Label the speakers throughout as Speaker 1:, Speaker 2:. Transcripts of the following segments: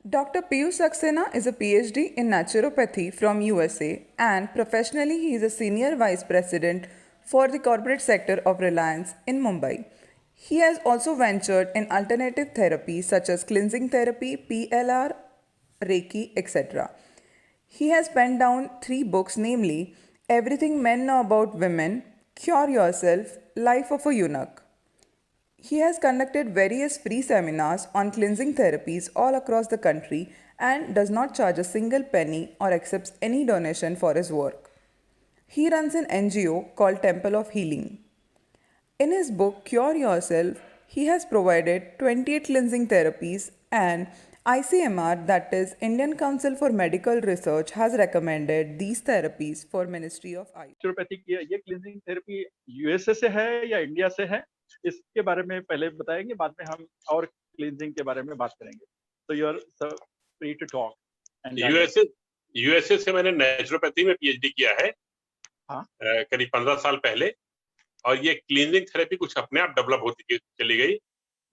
Speaker 1: Dr. Piyush Saxena is a PhD in naturopathy from USA and professionally he is a senior vice president for the corporate sector of Reliance in Mumbai. He has also ventured in alternative therapy such as cleansing therapy, PLR, Reiki, etc. He has penned down three books, namely Everything Men Know About Women, Cure Yourself, Life of a Eunuch. He has conducted various free seminars on cleansing therapies all across the country and does not charge a single penny or accepts any donation for his work. He runs an NGO called Temple of Healing. In his book Cure Yourself, he has provided 28 cleansing therapies and ICMR, that is Indian Council for Medical Research, has recommended these therapies for Ministry of Ayush.
Speaker 2: Naturopathy की ये cleansing therapy USA से है या India से है, इसके बारे में पहले बताएंगे, बाद में हम और क्लींजिंग के बारे में बात करेंगे. So you are free to talk.
Speaker 3: USA से मैंने नेचुरोपैथी में पीएचडी किया है.
Speaker 2: हाँ.
Speaker 3: करीब 15 साल पहले. और ये क्लींजिंग थेरेपी कुछ अपने आप डेवलप होती चली गई.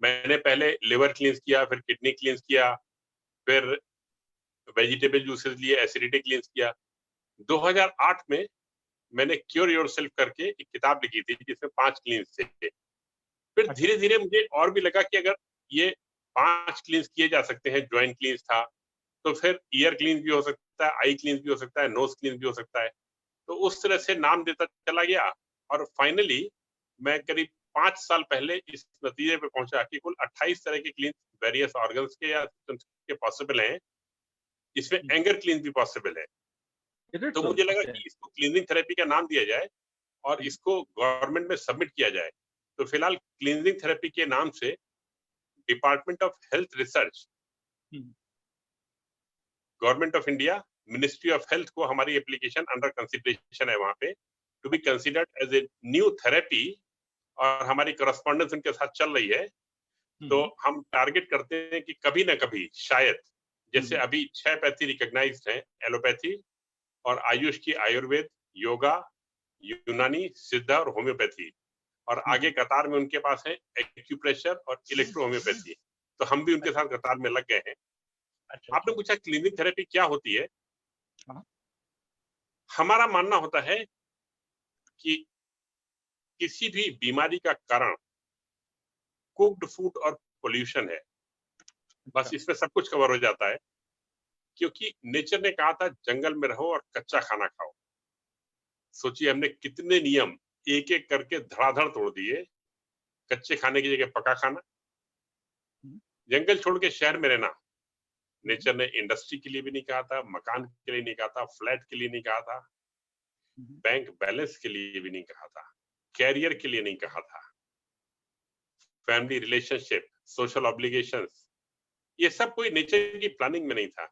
Speaker 3: मैंने पहले लिवर क्लींस किया, फिर किडनी क्लींस किया, फिर वेजिटेबल जूसेस लिए, एसिडिटी क्लींस किया. 2008 में मैंने क्योर योरसेल्फ करके एक किताब लिखी थी जिसमें 5 क्लींस थे. फिर धीरे धीरे मुझे और भी लगा कि अगर ये 5 क्लींस किए जा सकते हैं, जॉइंट क्लींस था, तो फिर ईयर क्लींस भी हो सकता है, आई क्लींस भी हो सकता है, नोज क्लींस भी हो सकता है. तो उस तरह से नाम देता चला गया और फाइनली मैं करीब 5 साल पहले इस नतीजे पे पहुंचा कि कुल 28 तरह के क्लींस वेरियस ऑर्गन्स के या सिस्टम्स के पॉसिबल हैं. इसमें एंगर क्लींस भी पॉसिबल है. तो मुझे लगा कि इसको क्लींजिंग थेरेपी का नाम दिया जाए और इसको गवर्नमेंट में सबमिट किया जाए. तो फिलहाल क्लींजिंग थेरेपी के नाम से department of health research, government of India, ministry of health को हमारी एप्लीकेशन अंडर कंसिडरेशन है वहां पे to be considered as a new therapy और हमारी करस्पॉन्डेंस उनके साथ चल रही है. तो हम टारगेट करते हैं कि कभी ना कभी शायद, जैसे अभी 6 पैथी रिकॉग्नाइज्ड हैं, एलोपैथी और आयुष की आयुर्वेद, योगा, यूनानी, सिद्ध और होम्योपैथी, और आगे कतार में उनके पास है एक्यूप्रेशर और इलेक्ट्रो होम्योपैथी. तो हम भी उनके साथ कतार में लग गए हैं. आपने पूछा क्लीनिक थेरेपी क्या होती है. हमारा मानना होता है कि किसी भी बीमारी का कारण कुक्ड फूड और पोल्यूशन है. बस इसमें सब कुछ कवर हो जाता है, क्योंकि नेचर ने कहा था जंगल में रहो और कच्चा खाना खाओ. सोचिए हमने कितने नियम एक एक करके धड़ाधड़ तोड़ दिए. कच्चे खाने की जगह पका खाना, जंगल छोड़ के शहर में रहना. नेचर ने इंडस्ट्री के लिए भी नहीं कहा था, मकान के लिए नहीं कहा था, फ्लैट के लिए नहीं कहा था, बैंक बैलेंस के लिए भी नहीं कहा था, कैरियर के लिए नहीं कहा था, फैमिली रिलेशनशिप, सोशल ऑब्लिगेशंस, ये सब कोई नेचर की प्लानिंग में नहीं था.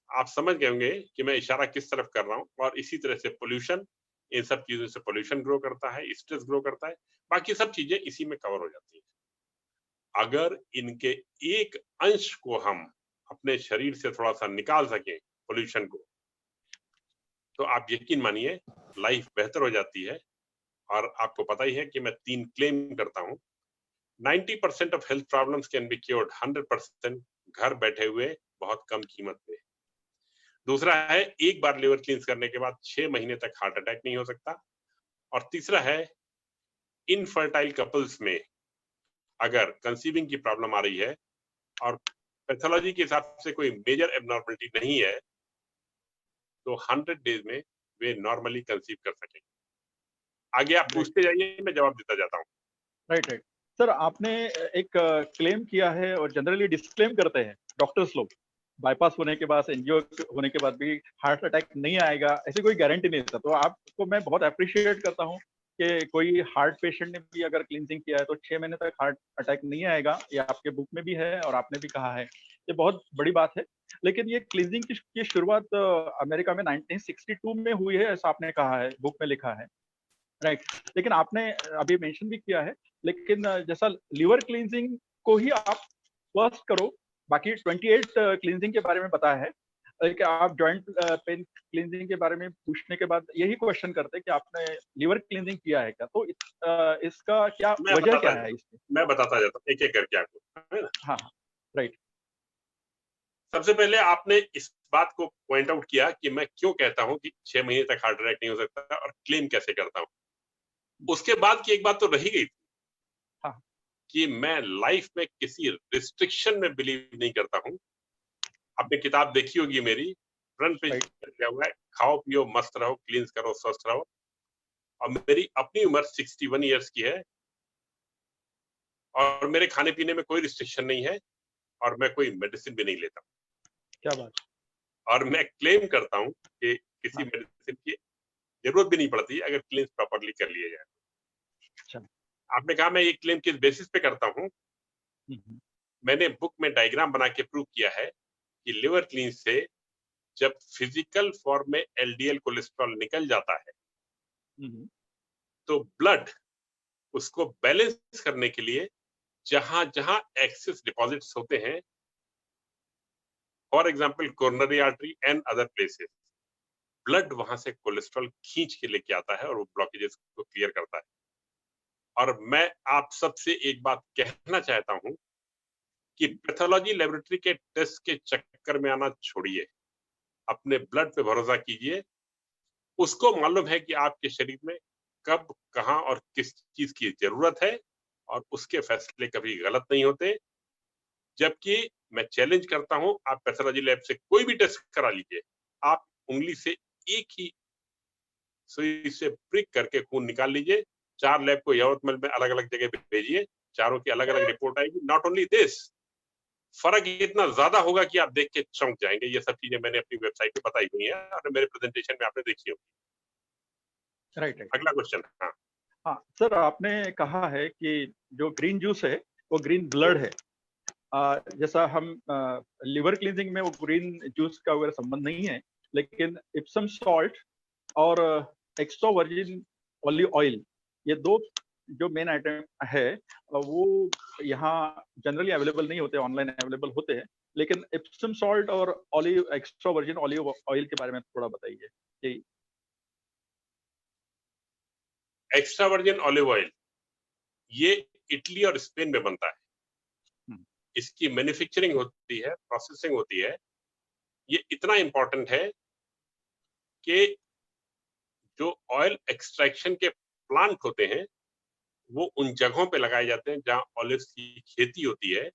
Speaker 3: आप समझ गए होंगे कि मैं इशारा किस तरफ कर रहा हूं. और इसी तरह से पोल्यूशन, इन सब चीजों से पोल्यूशन ग्रो करता है, स्ट्रेस ग्रो करता है, बाकी सब चीजें इसी में कवर हो जाती है. अगर इनके एक अंश को हम अपने शरीर से थोड़ा सा निकाल सकें, पोल्यूशन को, तो आप यकीन मानिए लाइफ बेहतर हो जाती है. और आपको पता ही है कि मैं 3 क्लेम करता हूं. 90% of health problems can be cured 100% घर बैठे हुए बहुत कम कीमत पे. दूसरा है, एक बार लिवर क्लींस करने के बाद 6 महीने तक हार्ट अटैक नहीं हो सकता. और तीसरा है, इनफर्टाइल कपल्स में अगर कंसीविंग की प्रॉब्लम आ रही है और पैथोलॉजी के हिसाब से कोई मेजर एबनॉर्मलिटी नहीं है, तो 100 डेज में वे नॉर्मली कंसीव कर सकेंगे. आगे आप पूछते जाइए, मैं जवाब देता जाता हूँ.
Speaker 2: राइट. सर, आपने एक क्लेम किया है और जनरली डिस्क्लेम करते हैं डॉक्टर्स लोग, बाईपास होने के बाद, एंजियो होने के बाद भी हार्ट अटैक नहीं आएगा, ऐसी कोई गारंटी नहीं था. तो आपको मैं बहुत अप्रिशिएट करता हूँ कि कोई हार्ट पेशेंट ने भी अगर क्लींजिंग किया है तो 6 महीने तक हार्ट अटैक नहीं आएगा. ये आपके बुक में भी है और आपने भी कहा है, ये बहुत बड़ी बात है. लेकिन ये क्लींजिंग की शुरुआत अमेरिका में 1962 में हुई है, ऐसा आपने कहा है, बुक में लिखा है. राइट. लेकिन आपने अभी मेंशन भी किया है, लेकिन जैसा लिवर क्लींजिंग को ही आप फर्स्ट करो, बाकी 28 क्लींजिंग के बारे में बताया है. कि आप जॉइंट पेन क्लींजिंग के बारे में पूछने के बाद यही क्वेश्चन करते हैं कि आपने लिवर क्लींजिंग किया है क्या. तो इसका क्या वजह क्या है इसमें?
Speaker 3: मैं बताता जाता हूँ एक एक करके आपको, है ना.
Speaker 2: हाँ, राइट.
Speaker 3: सबसे पहले आपने इस बात को पॉइंट आउट किया कि मैं क्यों कहता हूं कि 6 महीने तक हार्ट अटैक नहीं हो सकता और क्लेम कैसे करता हूं। उसके बाद की एक बात तो रही गई
Speaker 2: हाँ।
Speaker 3: कि मैं लाइफ में किसी रिस्ट्रिक्शन में बिलीव नहीं करता हूं। आपने किताब देखी होगी मेरी, फ्रंट पेज पर क्या हुआ है, खाओ पियो मस्त रहो, क्लींस करो स्वस्थ रहो। और मेरी अपनी उम्र 61 इयर्स की है और मेरे खाने पीने में कोई रिस्ट्रिक्शन नहीं है और मैं कोई मेडिसिन भी नहीं लेता।
Speaker 2: क्या बात।
Speaker 3: और मैं क्लेम करता हूं कि किसी
Speaker 2: हाँ।
Speaker 3: मेडिसिन की जरूरत भी नहीं पड़ती अगर क्लींस प्रॉपर्ली कर लिया जाए।
Speaker 2: अच्छा।
Speaker 3: आपने कहा मैं ये क्लेम किस बेसिस पे करता हूं। मैंने बुक में डायग्राम बना के प्रूव किया है कि लिवर क्लींस से जब फिजिकल फॉर्म में एलडीएल कोलेस्ट्रॉल निकल जाता है तो ब्लड उसको बैलेंस करने के लिए जहां जहां एक्सेस डिपॉजिट्स होते हैं, for example coronary artery and other places, blood वहां से कोलेस्ट्रॉल खींच के लेके आता है और वो ब्लॉकेजेस को क्लियर करता है। और मैं आप सबसे एक बात कहना चाहता हूं कि पैथोलॉजी लेबोरेटरी के टेस्ट के चक्कर में आना छोड़िए, अपने ब्लड पे भरोसा कीजिए। उसको मालूम है कि आपके शरीर में कब, कहां और किस चीज की जरूरत है और उसके फैसले कभी गलत नहीं होते। जबकि मैं चैलेंज करता हूं, आप पैथोलॉजी लैब से कोई भी टेस्ट करा लीजिए, आप उंगली से एक ही सुई से प्रिक करके खून निकाल लीजिए, 4 लैब को यवतमाल में अलग अलग जगह पे भेजिए, चारों की अलग अलग रिपोर्ट आएगी। नॉट ओनली दिस, फर्क इतना ज्यादा होगा कि आप देख के चौंक जाएंगे। ये सब चीजें मैंने अपनी वेबसाइट पे बताई हुई है और मेरे प्रेजेंटेशन में आपने देखी होगी।
Speaker 2: राइट।
Speaker 3: अगला क्वेश्चन। हाँ
Speaker 2: हाँ सर, आपने कहा है कि जो ग्रीन जूस है वो ग्रीन ब्लड है। जैसा हम लिवर क्लींजिंग में वो ग्रीन जूस का वगैरह संबंध नहीं है, लेकिन इप्सम सॉल्ट और एक्स्ट्रा वर्जिन ऑलिव ऑयल, ये दो जो मेन आइटम है वो यहाँ जनरली अवेलेबल नहीं होते, ऑनलाइन अवेलेबल होते हैं। लेकिन इप्सम सॉल्ट और olive extra virgin olive oil के बारे में थोड़ा बताइए कि
Speaker 3: एक्स्ट्रा वर्जिन ऑलिव ऑयल ये इटली और स्पेन में बनता है। इसकी मैन्युफैक्चरिंग होती है, प्रोसेसिंग होती है। ये इतना इंपॉर्टेंट है कि जो ऑयल एक्सट्रैक्शन के प्लांट होते हैं वो उन जगहों पे लगाए जाते हैं जहां ऑलिव्स की खेती होती है,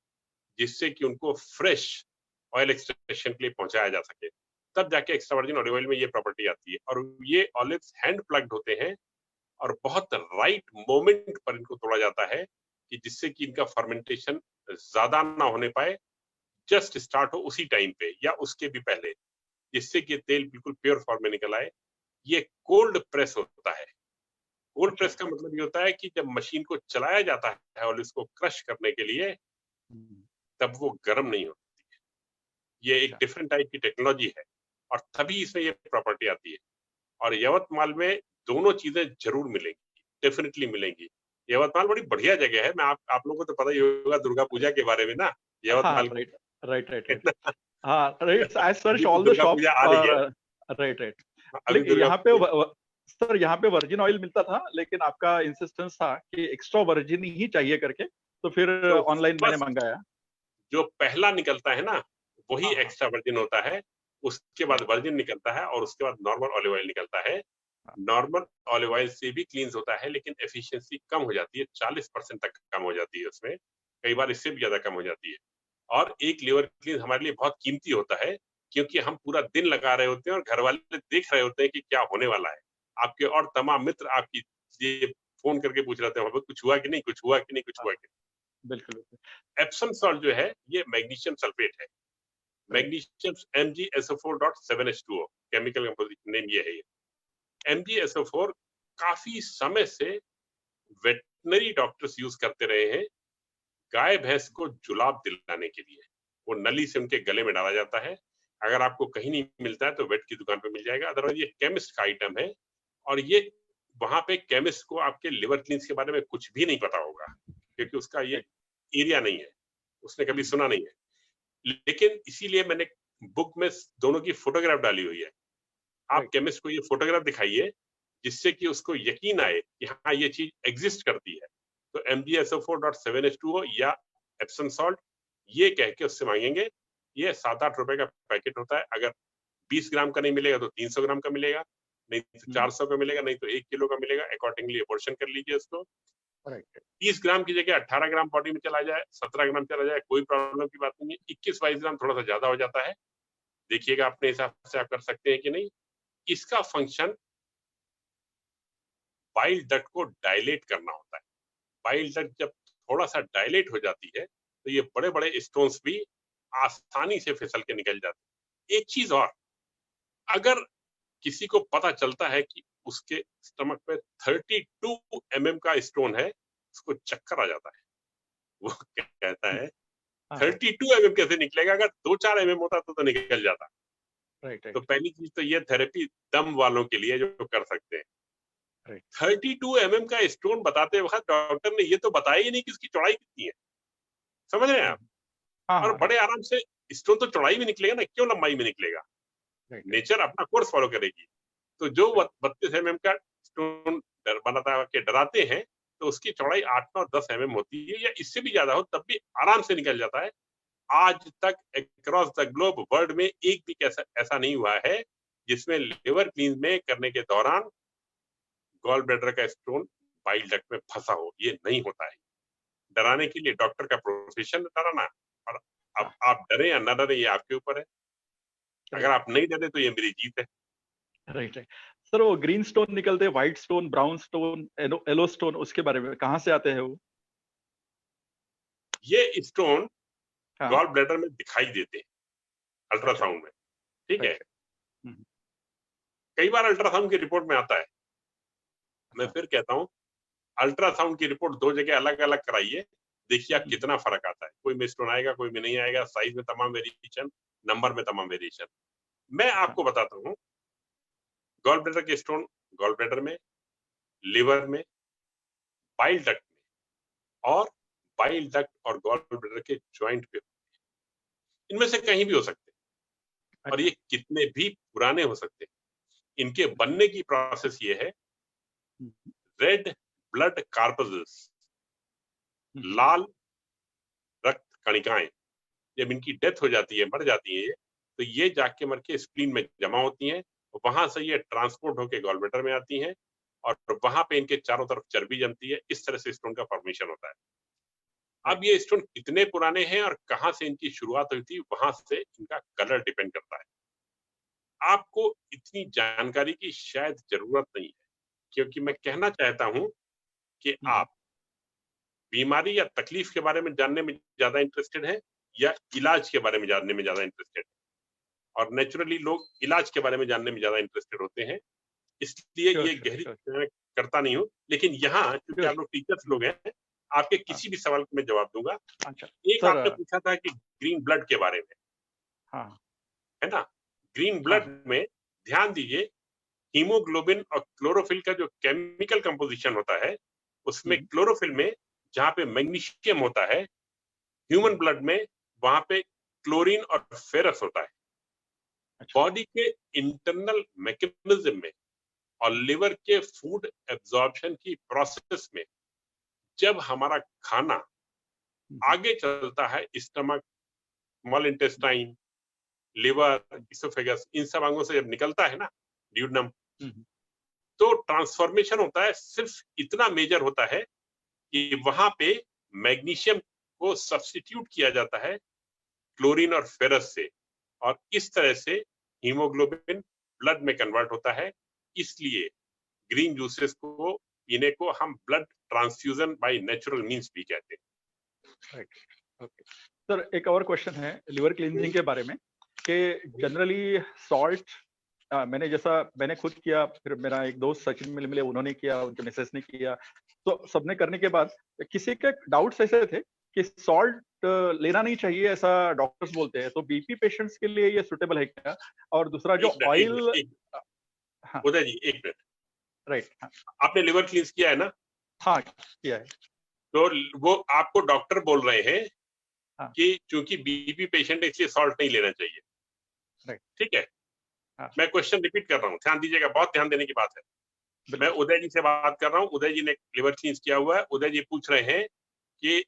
Speaker 3: जिससे कि उनको फ्रेश ऑयल एक्सट्रैक्शन के लिए पहुंचाया जा सके। तब जाके एक्स्ट्रा वर्जिन ऑलिव ऑयल में ये प्रॉपर्टी आती है। और ये ऑलिव्स हैंड प्लग्ड होते हैं और बहुत राइट मोमेंट पर इनको तोड़ा जाता है कि जिससे कि इनका फर्मेंटेशन ज्यादा ना होने पाए, जस्ट स्टार्ट हो उसी टाइम पे या उसके भी पहले, जिससे कि तेल बिल्कुल प्योर फॉर्म में निकल आए। ये कोल्ड प्रेस होता है। कोल्ड प्रेस का मतलब ये होता है कि जब मशीन को चलाया जाता है और इसको क्रश करने के लिए, तब वो गर्म नहीं होती है। ये एक डिफरेंट टाइप की टेक्नोलॉजी है और तभी इसमें ये प्रॉपर्टी आती है। और यवतमाल में दोनों चीजें जरूर मिलेंगी, डेफिनेटली मिलेंगी। यवतमाल बड़ी बढ़िया जगह है। मैं आप लोगों को तो पता ही होगा दुर्गा पूजा के बारे में ना, यवतमाल।
Speaker 2: राइट। हाँ राइट, आई सर्च
Speaker 3: अभी तो
Speaker 2: ऑल द
Speaker 3: दुर्गा
Speaker 2: शॉप
Speaker 3: पूजा आ रही है।
Speaker 2: राइट।
Speaker 3: अभी
Speaker 2: लेकिन
Speaker 3: दुर्गा
Speaker 2: यहाँ पे सर यहाँ पे वर्जिन ऑयल मिलता था, लेकिन आपका इंसिस्टेंस था कि एक्स्ट्रा वर्जिन ही चाहिए करके, तो फिर
Speaker 3: तो
Speaker 2: ऑनलाइन मैंने
Speaker 3: बस
Speaker 2: मंगाया।
Speaker 3: जो पहला निकलता है ना वही
Speaker 2: हाँ, हाँ।
Speaker 3: एक्स्ट्रा वर्जिन होता है, उसके बाद वर्जिन निकलता है और उसके बाद नॉर्मल ऑलिव ऑयल निकलता है। नॉर्मल ऑलिव ऑयल से भी क्लींस होता है, लेकिन एफिशिएंसी कम हो जाती है, 40% तक कम हो जाती है उसमें, कई बार इससे भी ज्यादा कम हो जाती है। और एक लिवर क्लींस हमारे लिए बहुत कीमती होता है, क्योंकि हम पूरा दिन लगा रहे होते हैं और घर वाले देख रहे होते हैं कि क्या होने वाला है। आपके और तमाम मित्र आपकी ये फोन करके पूछ रहे थे कुछ हुआ कि नहीं, कुछ हुआ कि नहीं, कुछ हुआ कि नहीं।
Speaker 2: बिल्कुल।
Speaker 3: एप्सम सॉल्ट जो है ये मैग्नीशियम सल्फेट है, magnesium MgSO4.7H2O, chemical composition name ये है। MgSO4 काफी समय से वेटनरी डॉक्टर्स यूज करते रहे हैं गाय भैंस को जुलाब दिलाने के लिए। वो नली से उनके गले में डाला जाता है। अगर आपको कहीं नहीं मिलता है तो वेट की दुकान पे मिल जाएगा, अदरवाइज ये केमिस्ट का आइटम है। और ये वहां पे केमिस्ट को आपके लिवर क्लींस के बारे में कुछ भी नहीं पता होगा, क्योंकि उसका ये एरिया नहीं है, उसने कभी सुना नहीं है। लेकिन इसीलिए मैंने बुक में दोनों की फोटोग्राफ डाली हुई है। आप केमिस्ट को ये फोटोग्राफ दिखाइए जिससे कि उसको यकीन आए कि हाँ ये चीज एग्जिस्ट करती है। तो MgSO4.7H2O या एप्सम सॉल्ट ये कह के उससे मांगेंगे ये 7-8 रुपए का पैकेट होता है। अगर 20 ग्राम का नहीं मिलेगा तो 300 ग्राम का मिलेगा, नहीं तो 400 का मिलेगा, नहीं तो 1 किलो का मिलेगा। अकॉर्डिंगली अपोर्शन कर लीजिए उसको।
Speaker 2: राइट
Speaker 3: 30 ग्राम की जगह 18 ग्राम बॉडी में चला जाए, 17 ग्राम चला जाए, कोई प्रॉब्लम की बात नहीं है। 21-22 ग्राम थोड़ा सा ज्यादा हो जाता है, देखिएगा अपने हिसाब से आप कर सकते हैं कि नहीं। इसका फंक्शन बाइल डक्ट को डायलेट करना होता है। बाइल डक्ट जब थोड़ा सा डायलेट हो जाती है तो ये बड़े बड़े स्टोन्स भी आसानी से फिसल के निकल जाते हैं। एक चीज और, अगर किसी को पता चलता है कि उसके स्टमक पे 32 mm का स्टोन है, उसको चक्कर आ जाता है। वो कहता है 32 mm कैसे निकलेगा, अगर 2-4 mm होता तो निकल जाता।
Speaker 2: राइट
Speaker 3: तो पहली चीज तो ये थेरेपी दम वालों के लिए जो कर सकते हैं।
Speaker 2: राइट
Speaker 3: 32 mm का स्टोन बताते वक्त डॉक्टर ने ये तो बताया ही नहीं कि इसकी चौड़ाई कितनी है, समझ रहे हैं आप।
Speaker 2: हाँ
Speaker 3: और बड़े आराम से स्टोन तो चौड़ाई में निकलेगा ना, क्यों लंबाई में निकलेगा।
Speaker 2: राइट
Speaker 3: नेचर अपना कोर्स फॉलो करेगी। तो जो 32 mm का स्टोन बनाता के डराते हैं, तो उसकी चौड़ाई 8-9-10 mm होती है, या इससे भी ज्यादा हो तब भी आराम से निकल जाता है। आज तक अक्रॉस द ग्लोब वर्ल्ड में एक भी ऐसा नहीं हुआ है जिसमें लिवर क्लीन में करने के दौरान गॉल ब्लैडर का स्टोन बाइल डक्ट में फंसा हो। ये नहीं होता है। डराने के लिए डॉक्टर का प्रोफेशन डराना, और अब आप डरे या न डरे ये आपके ऊपर है। अगर आप नहीं डरे तो ये मेरी जीत है।
Speaker 2: राइट राइट सर, वो ग्रीन स्टोन निकलते हैं, white stone, brown stone, yellow stone, उसके बारे में कहाँ से आते हैं वो?
Speaker 3: ये स्टोन
Speaker 2: हाँ
Speaker 3: गॉल ब्लैडर में दिखाई देते हैं अल्ट्रासाउंड में, ठीक है।
Speaker 2: हम्म।
Speaker 3: कई बार अल्ट्रासाउंड की रिपोर्ट में आता है। मैं फिर कहता हूँ, अल्ट्रासाउंड की रिपोर्ट 2 जगह अलग अलग कराइए, देखिए आप कितना फर्क आता है। कोई में स्टोन आएगा, कोई में नहीं आएगा, साइज में तमाम वेरिएशन, नंबर में तमाम वेरिएशन। मैं आपको बताता हूँ, गॉल ब्लैडर के स्टोन गॉल ब्लैडर में, लिवर में, बाइल डक्ट में, और बाइल डक्ट और गॉल ब्लैडर के जॉइंट पे, इनमें से कहीं भी हो सकते हैं। और ये कितने भी पुराने हो सकते हैं। इनके बनने की प्रोसेस ये है, रेड ब्लड कार्पल्स, लाल रक्त कणिकाएं, जब इनकी डेथ हो जाती है, मर जाती है, तो ये जाके मर के स्प्लीन में जमा होती हैं, वहां से ये ट्रांसपोर्ट होके गॉल ब्लैडर में आती हैं, और वहां पे इनके चारों तरफ चर्बी जमती है। इस तरह से स्टोन का फॉर्मेशन होता है। अब ये स्टोन कितने पुराने हैं और कहां से इनकी शुरुआत हुई थी, वहां से इनका कलर डिपेंड करता है। आपको इतनी जानकारी की शायद जरूरत नहीं है, क्योंकि मैं कहना चाहता हूं कि आप बीमारी या तकलीफ के बारे में जानने में ज्यादा इंटरेस्टेड है या इलाज के बारे में जानने में ज्यादा इंटरेस्टेड है। और नेचुरली लोग इलाज के बारे में जानने में ज्यादा इंटरेस्टेड होते हैं, इसलिए ये गहरी करता नहीं हूँ। लेकिन यहाँ क्योंकि आप लोग टीचर्स लोग हैं, आपके किसी भी सवाल को मैं जवाब दूंगा। एक आपने पूछा था कि ग्रीन ब्लड के बारे में, है ना। ग्रीन ब्लड में ध्यान दीजिए, हीमोग्लोबिन और क्लोरोफिल का जो केमिकल कंपोजिशन होता है, उसमें क्लोरोफिल में जहां पे मैग्नीशियम होता है, ह्यूमन ब्लड में वहां पे क्लोरीन और फेरस होता है। बॉडी के इंटरनल मैकेनिज्म में और लिवर के फूड एब्जॉर्प्शन की प्रोसेस में, जब हमारा खाना आगे चलता है, stomach, small intestine, liver, oesophagus, इन सब अंगों से जब निकलता है ना ड्यूडेनम, तो ट्रांसफॉर्मेशन होता है। सिर्फ इतना मेजर होता है कि वहां पे मैग्नीशियम को सब्स्टिट्यूट किया जाता है क्लोरीन और फेरस से, और इस तरह से हीमोग्लोबिन ब्लड में कन्वर्ट होता है। इसलिए ग्रीन जूसेस को पीने को हम blood transfusion by natural means भी कहते हैं।
Speaker 2: ओके सर, एक और क्वेश्चन है लिवर क्लींजिंग के बारे में कि जनरली सॉल्ट, मैंने खुद किया, फिर मेरा एक दोस्त सचिन मिले, उन्होंने किया, उनके मिसेस ने किया, तो सबने करने के बाद किसी के डाउट्स ऐसे थे कि सॉल्ट लेना नहीं चाहिए, ऐसा डॉक्टर्स बोलते हैं, तो बीपी पेशेंट्स के लिए ये सुटेबल है क्या? और दूसरा जो ऑयल,
Speaker 3: उदय जी एक मिनट,
Speaker 2: राइट,
Speaker 3: आपने लिवर क्लींस किया है ना?
Speaker 2: हाँ किया है।
Speaker 3: तो वो आपको डॉक्टर बोल रहे हैं कि चूंकि बीपी पेशेंट है इसलिए सॉल्ट नहीं लेना चाहिए,
Speaker 2: राइट,
Speaker 3: ठीक है। मैं क्वेश्चन रिपीट कर रहा हूँ, ध्यान दीजिएगा, बहुत ध्यान देने की बात है। मैं उदय जी से बात कर रहा हूँ, उदय जी ने लिवर क्लींस किया हुआ है। उदय जी पूछ रहे हैं कि,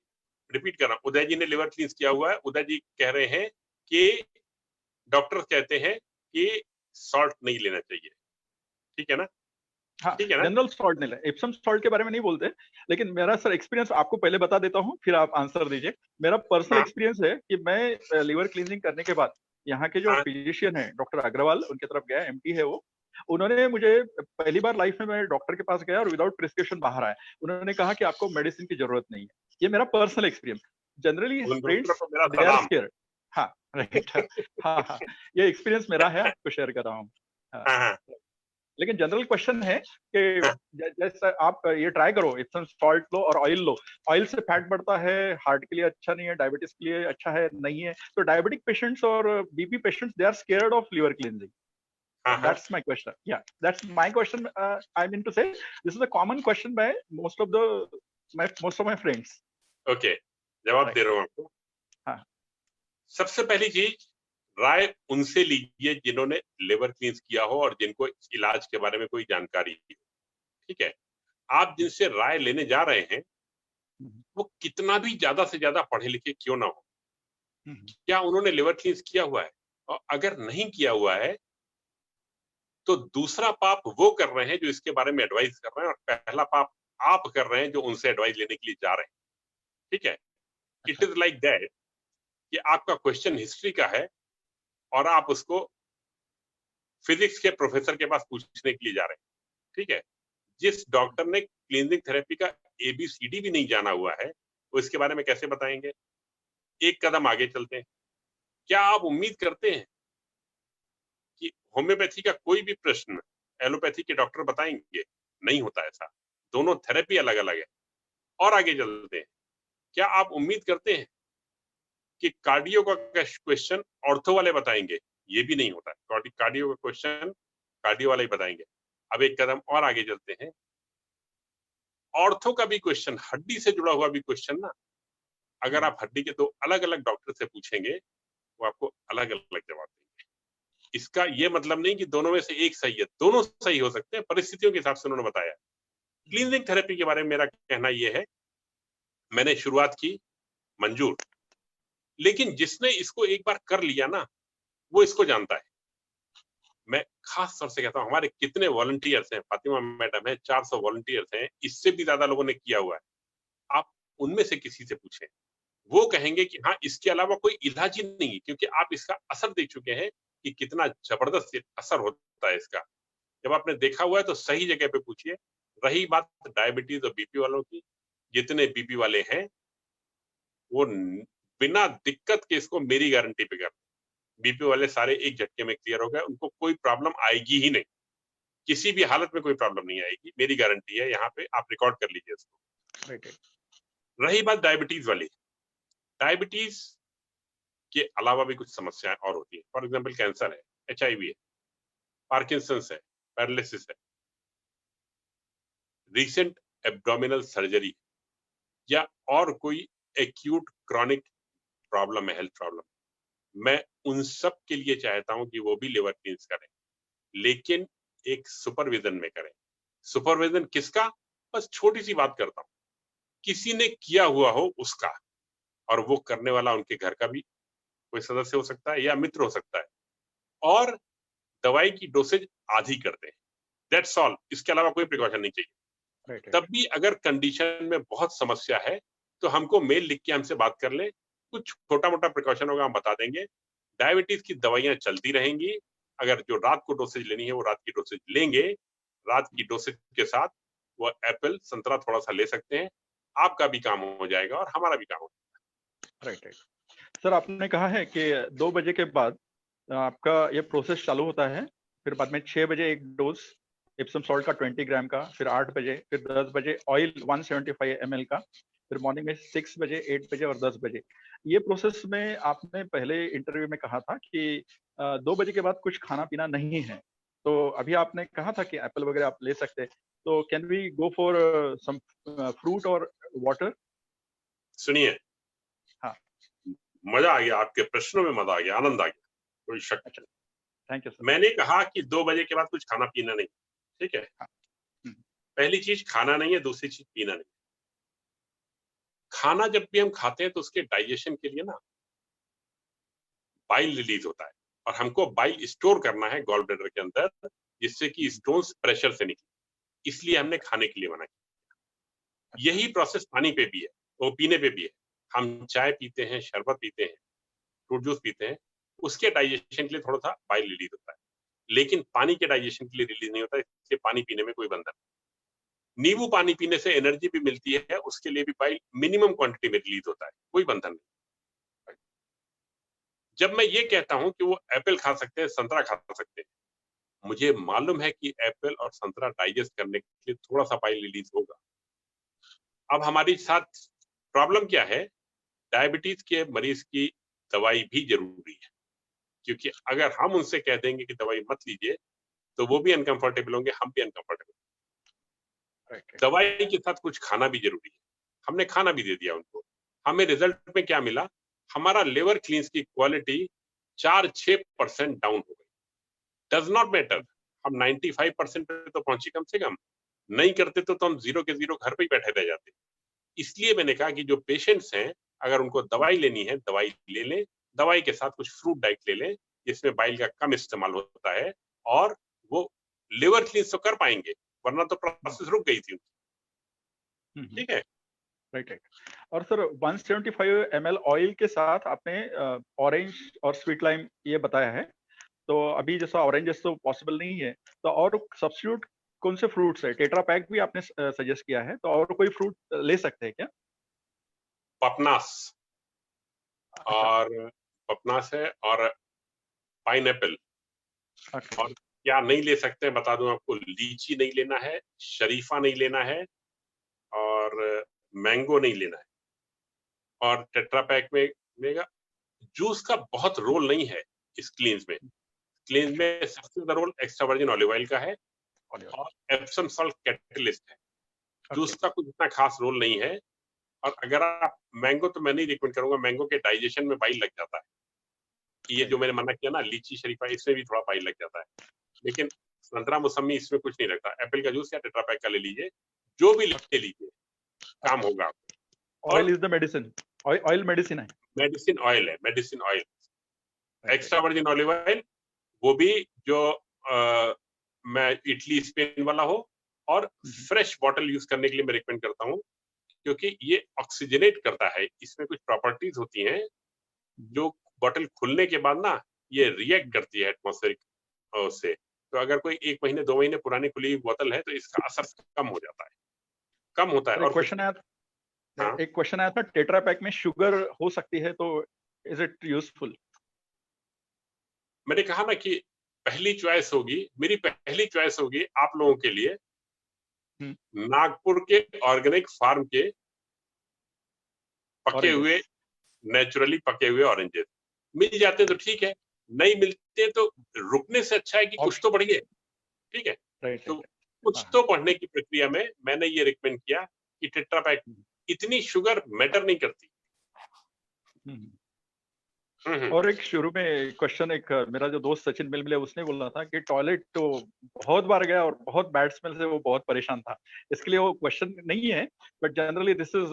Speaker 3: रिपीट कर रहा हूँ, उदय जी ने लिवर क्लींस किया हुआ है। उदय जी कह रहे हैं कि डॉक्टर कहते हैं कि सॉल्ट नहीं लेना चाहिए, ठीक है ना?
Speaker 2: हाँ,
Speaker 3: ठीक है ना?
Speaker 2: जनरल सॉल्ट नहीं, एप्सम सॉल्ट के बारे में नहीं बोलते, लेकिन मेरा सर एक्सपीरियंस आपको पहले बता देता हूँ, फिर आप आंसर दीजिए। मेरा पर्सनल
Speaker 3: हाँ,
Speaker 2: एक्सपीरियंस है कि मैं लिवर क्लींजिंग करने के बाद यहाँ के जो
Speaker 3: हाँ,
Speaker 2: फिजिशियन है डॉक्टर अग्रवाल, उनकी तरफ गया, एमटी है वो। उन्होंने मुझे पहली बार लाइफ में मैं डॉक्टर के पास गया और विदाउट प्रिस्क्रिप्शन बाहर आया। उन्होंने कहा कि आपको मेडिसिन की जरूरत नहीं है। ये मेरा पर्सनल एक्सपीरियंस। जनरली
Speaker 3: उन डॉक्टरों
Speaker 2: फ्रेंड्स
Speaker 3: को मेरा
Speaker 2: दे आर
Speaker 3: सलाम।
Speaker 2: स्केयर्ड। हाँ, राइट। हाँ, हाँ, ये एक्सपीरियंस मेरा है, आपको शेयर कर रहा हूँ। हाँ,
Speaker 3: हाँ, हाँ,
Speaker 2: लेकिन जनरल क्वेश्चन है कि
Speaker 3: हाँ,
Speaker 2: जैसे आप ये ट्राई करो, इप्सम सॉल्ट लो और ऑयल लो। ऑयल से फैट बढ़ता है, हार्ट के लिए अच्छा नहीं है, डायबिटीज के लिए अच्छा है नहीं है। तो डायबिटिक पेशेंट्स और BP patients they are scared of liver cleansing.
Speaker 3: हाँ, हाँ,
Speaker 2: That's my question. Yeah, that's my question. I mean to say, this is a common question by most of my friends.
Speaker 3: Okay, जवाब
Speaker 2: Right.
Speaker 3: दे रहा हूँ आपको।
Speaker 2: हाँ,
Speaker 3: सबसे पहली चीज, राय उनसे लीजिए जिन्होंने लिवर क्लींस किया हो और जिनको इस इलाज के बारे में कोई जानकारी हो, ठीक है? आप जिनसे राय लेने जा रहे हैं,
Speaker 2: हम्म,
Speaker 3: वो कितना भी ज्यादा से ज्यादा पढ़े लिखे क्यों ना हो,
Speaker 2: हम्म,
Speaker 3: क्या उन्होंने लिवर क्लींस किया हुआ है? और अगर नहीं किया हुआ है, तो दूसरा पाप वो कर रहे हैं जो इसके बारे में एडवाइस कर रहे हैं, और पहला पाप आप कर रहे हैं जो उनसे एडवाइस लेने के लिए जा रहे हैं, ठीक है? इट
Speaker 2: अच्छा,
Speaker 3: इज लाइक दैट कि आपका क्वेश्चन हिस्ट्री का है और आप उसको फिजिक्स के प्रोफेसर के पास पूछने के लिए जा रहे हैं, ठीक है? जिस डॉक्टर ने क्लींजिंग थेरेपी का एबीसीडी भी नहीं जाना हुआ है, वो इसके बारे में कैसे बताएंगे? एक कदम आगे चलते हैं। क्या आप उम्मीद करते हैं कि होम्योपैथी का कोई भी प्रश्न एलोपैथी के डॉक्टर बताएंगे? नहीं होता ऐसा। दोनों थेरेपी अलग-अलग है। और आगे चलते हैं। क्या आप उम्मीद करते हैं कि कार्डियो का क्वेश्चन ऑर्थो वाले बताएंगे? ये भी नहीं होता है। कार्डियो का क्वेश्चन कार्डियो वाले ही बताएंगे। अब एक कदम और आगे चलते हैं। ऑर्थो का भी क्वेश्चन, हड्डी से जुड़ा हुआ भी क्वेश्चन ना, अगर आप हड्डी के दो अलग-अलग डॉक्टर से पूछेंगे, वो आपको अलग-अलग जवाब देंगे। इसका ये मतलब नहीं कि दोनों में से एक सही है, दोनों सही हो सकते हैं, परिस्थितियों के हिसाब से उन्होंने बताया। क्लींजिंग थेरेपी के बारे में मेरा कहना ये है, मैंने शुरुआत की, मंजूर, लेकिन जिसने इसको एक बार कर लिया ना, वो इसको जानता है। मैं खास तौर से कहता हूँ, हमारे कितने वॉलंटियर्स हैं, फातिमा मैडम है, 400 वॉलंटियर्स हैं, इससे भी ज्यादा लोगों ने किया हुआ है। आप उनमें से किसी से पूछें, वो कहेंगे कि हाँ, इसके अलावा कोई इलाज ही नहीं है, क्योंकि आप इसका असर देख चुके हैं कि कितना जबरदस्त असर होता है इसका। जब आपने देखा हुआ है तो सही जगह पे पूछिए। रही बात डायबिटीज और बीपी वालों की, जितने बीपी वाले हैं, वो बिना दिक्कत के इसको मेरी गारंटी पे कर, बीपी वाले सारे एक झटके में क्लियर हो गए, उनको कोई प्रॉब्लम आएगी ही नहीं, किसी भी हालत में कोई प्रॉब्लम नहीं आएगी, मेरी गारंटी है। यहाँ पे आप रिकॉर्ड कर लीजिए इसको।
Speaker 2: right, right.
Speaker 3: रही बात डायबिटीज वाली, डायबिटीज के अलावा भी कुछ समस्याएं और होती है। फॉर एग्जाम्पल कैंसर है, HIV है, पार्किंसंस है, पैरालिसिस है, रिसेंट एब्डोमिनल सर्जरी या और कोई एक्यूट क्रॉनिक प्रॉब्लम है, हेल्थ प्रॉब्लम, मैं उन सब के लिए चाहता हूं कि वो भी लिवर क्लींस करें, लेकिन एक सुपरविजन में करें। सुपरविजन किसका? बस छोटी सी बात करता हूं, किसी ने किया हुआ हो उसका, और वो करने वाला उनके घर का भी कोई सदस्य हो सकता है या मित्र हो सकता है, और दवाई की डोसेज आधी करते हैं, दैट्स ऑल। इसके अलावा कोई प्रिकॉशन नहीं चाहिए।
Speaker 2: Right, right.
Speaker 3: तब भी अगर कंडीशन में बहुत समस्या है, तो हमको मेल लिख के हमसे बात कर ले, कुछ छोटा मोटा प्रिकॉशन होगा हम बता देंगे। डायबिटीज की दवाइयां चलती रहेंगी, अगर जो रात को डोसेज लेनी है वो रात की डोसेज लेंगे, रात की डोसेज के साथ वो एप्पल संतरा थोड़ा सा ले सकते हैं, आपका भी काम हो जाएगा और हमारा भी काम हो
Speaker 2: राइट, राइट। सर, आपने कहा है कि 2 बजे के बाद आपका ये प्रोसेस चालू होता है, फिर बाद में 6 बजे एक डोज एप्सम सॉल्ट का 20 ग्राम का, फिर 8 बजे, फिर 10 बजे ऑयल 175 ml का, फिर मॉर्निंग में 6 बजे, 8 बजे और 10 बजे। ये प्रोसेस में आपने पहले इंटरव्यू में कहा था कि 2 बजे के बाद कुछ खाना पीना नहीं है। तो अभी आपने कहा था कि एप्पल वगैरह आप ले सकते हैं, तो can we go for some fruit और वाटर?
Speaker 3: सुनिए,
Speaker 2: हाँ,
Speaker 3: मजा आ गया, आपके प्रश्नों में मजा आ गया, आनंद आ गया, कोई शक
Speaker 2: अच्छा,
Speaker 3: नहीं।
Speaker 2: Thank you sir.
Speaker 3: मैंने कहा कि 2 बजे के बाद कुछ खाना पीना नहीं, ठीक है?
Speaker 2: हाँ, हम्म,
Speaker 3: पहली चीज खाना नहीं है, दूसरी चीज पीना नहीं। खाना जब भी हम खाते हैं तो उसके डाइजेशन के लिए ना बाइल रिलीज होता है और हमको बाइल स्टोर करना है गॉल ब्लैडर के अंदर, जिससे कि स्टोन्स प्रेशर से निकले, इसलिए हमने खाने के लिए मना किया। यही प्रोसेस पानी पे भी है, वो पीने पे भी है। हम चाय पीते हैं, शरबत पीते हैं, फ्रूट जूस पीते हैं, उसके डाइजेशन के लिए थोड़ा सा बाइल रिलीज होता है, लेकिन पानी के डाइजेशन के लिए रिलीज नहीं होता, इसलिए पानी पीने में कोई बंधन नहीं। नींबू पानी पीने से एनर्जी भी मिलती है, उसके लिए भी बाइल मिनिमम क्वांटिटी में रिलीज होता है, कोई बंधन नहीं। जब मैं ये कहता हूं कि वो एप्पल खा सकते हैं, संतरा खा सकते हैं, मुझे मालूम है कि एप्पल और संतरा डाइजेस्ट करने के लिए थोड़ा सा बाइल रिलीज होगा। अब हमारी साथ प्रॉब्लम क्या है, डायबिटीज के मरीज की दवाई भी जरूरी है, क्योंकि अगर हम उनसे कह देंगे कि दवाई मत लीजिए तो वो भी अनकंफर्टेबल होंगे, हम भी अनकंफर्टेबल। दवाई के साथ कुछ खाना भी जरूरी है, हमने खाना भी दे दिया उनको। हमें रिजल्ट में क्या मिला, हमारा लिवर क्लींस की क्वालिटी 4-6% डाउन हो गई। डज नॉट मैटर, हम 95% पे तो पहुंचे कम से कम, नहीं करते तो हम 0 के 0 घर पे ही बैठे रह जाते। इसलिए मैंने कहा कि जो पेशेंट्स हैं, अगर उनको दवाई लेनी है, दवाई ले लें, दवाई के साथ कुछ फ्रूट डाइट ले लें, जिसमें बाइल का कम इस्तेमाल होता है, और वो लिवर क्लींस तो कर पाएंगे, वरना तो प्रोसेस रुक गई थी। ठीक है,
Speaker 2: राइट राइट। और सर 175 ml ऑयल के साथ आपने ऑरेंज और स्वीट लाइम ये बताया है, तो अभी जैसा ऑरेंजेस तो पॉसिबल नहीं है, तो और सब्स्टिट्यूट कौन से फ्रूट्स है? टेट्रा पैक भी आपने सजेस्ट किया है, तो और कोई फ्रूट ले सकते हैं क्या?
Speaker 3: पपनास और पपनास है और पाइनएप्पल।
Speaker 2: अच्छा।
Speaker 3: और क्या नहीं ले सकते हैं बता दूं आपको, लीची नहीं लेना है, शरीफा नहीं लेना है, और मैंगो नहीं लेना है। और टेट्रा पैक में लेगा, जूस का बहुत रोल नहीं है इस क्लींस में। क्लींस में सबसे ज्यादा role extra virgin olive oil का है और एप्सम सॉल्ट कैटलिस्ट है। जूस का कुछ इतना खास रोल नहीं है। और अगर आप मैंगो, तो मैं नहीं रिकमेंड करूंगा, मैंगो के डाइजेशन में बाइल लग जाता है। ये जो मैंने मना किया ना, लीची शरीफा, इसमें भी थोड़ा बाइल लग जाता है, लेकिन संतरा मौसमी इसमें कुछ नहीं लगता। एप्पल का जूस या टेट्रा पैक का ले लीजिए, जो भी ले लीजिए, काम होगा।
Speaker 2: Oil is the medicine, oil medicine है,
Speaker 3: मेडिसिन ऑयल है, medicine oil. Extra virgin olive oil, वो भी जो मैं इटली स्पेन वाला हो, और फ्रेश बॉटल यूज करने के लिए मैं रिकमेंड करता हूँ, क्योंकि ये ऑक्सीजनेट करता है। इसमें कुछ प्रॉपर्टीज होती हैं जो बॉटल खुलने के बाद ना ये रिएक्ट करती है एटमॉस्फेरिक से। तो अगर कोई 1 महीने 2 महीने पुरानी खुली हुई बोतल है, तो इसका असर कम हो जाता है, कम होता है। और
Speaker 2: एक क्वेश्चन आया था, टेट्रा पैक में शुगर हो सकती है, तो इज इट यूजफुल?
Speaker 3: मैंने कहा ना कि पहली चॉइस होगी, मेरी पहली चॉइस होगी आप लोगों के लिए नागपुर के ऑर्गेनिक फार्म के पके हुए, नेचुरली पके हुए ऑरेंजेस। मिल जाते हैं तो ठीक है, नहीं मिलते तो रुकने से अच्छा है कि कुछ तो बढ़िए। ठीक है, तो कुछ तो बढ़ने की प्रक्रिया में मैंने ये रिकमेंड किया कि टेट्रा पैक, इतनी शुगर मैटर नहीं करती।
Speaker 2: और एक शुरू में क्वेश्चन, एक मेरा जो दोस्त सचिन मिले उसने बोला था कि टॉयलेट तो बहुत बार गया और बहुत बैड स्मेल से वो बहुत परेशान था। इसके लिए वो क्वेश्चन नहीं है, but generally this is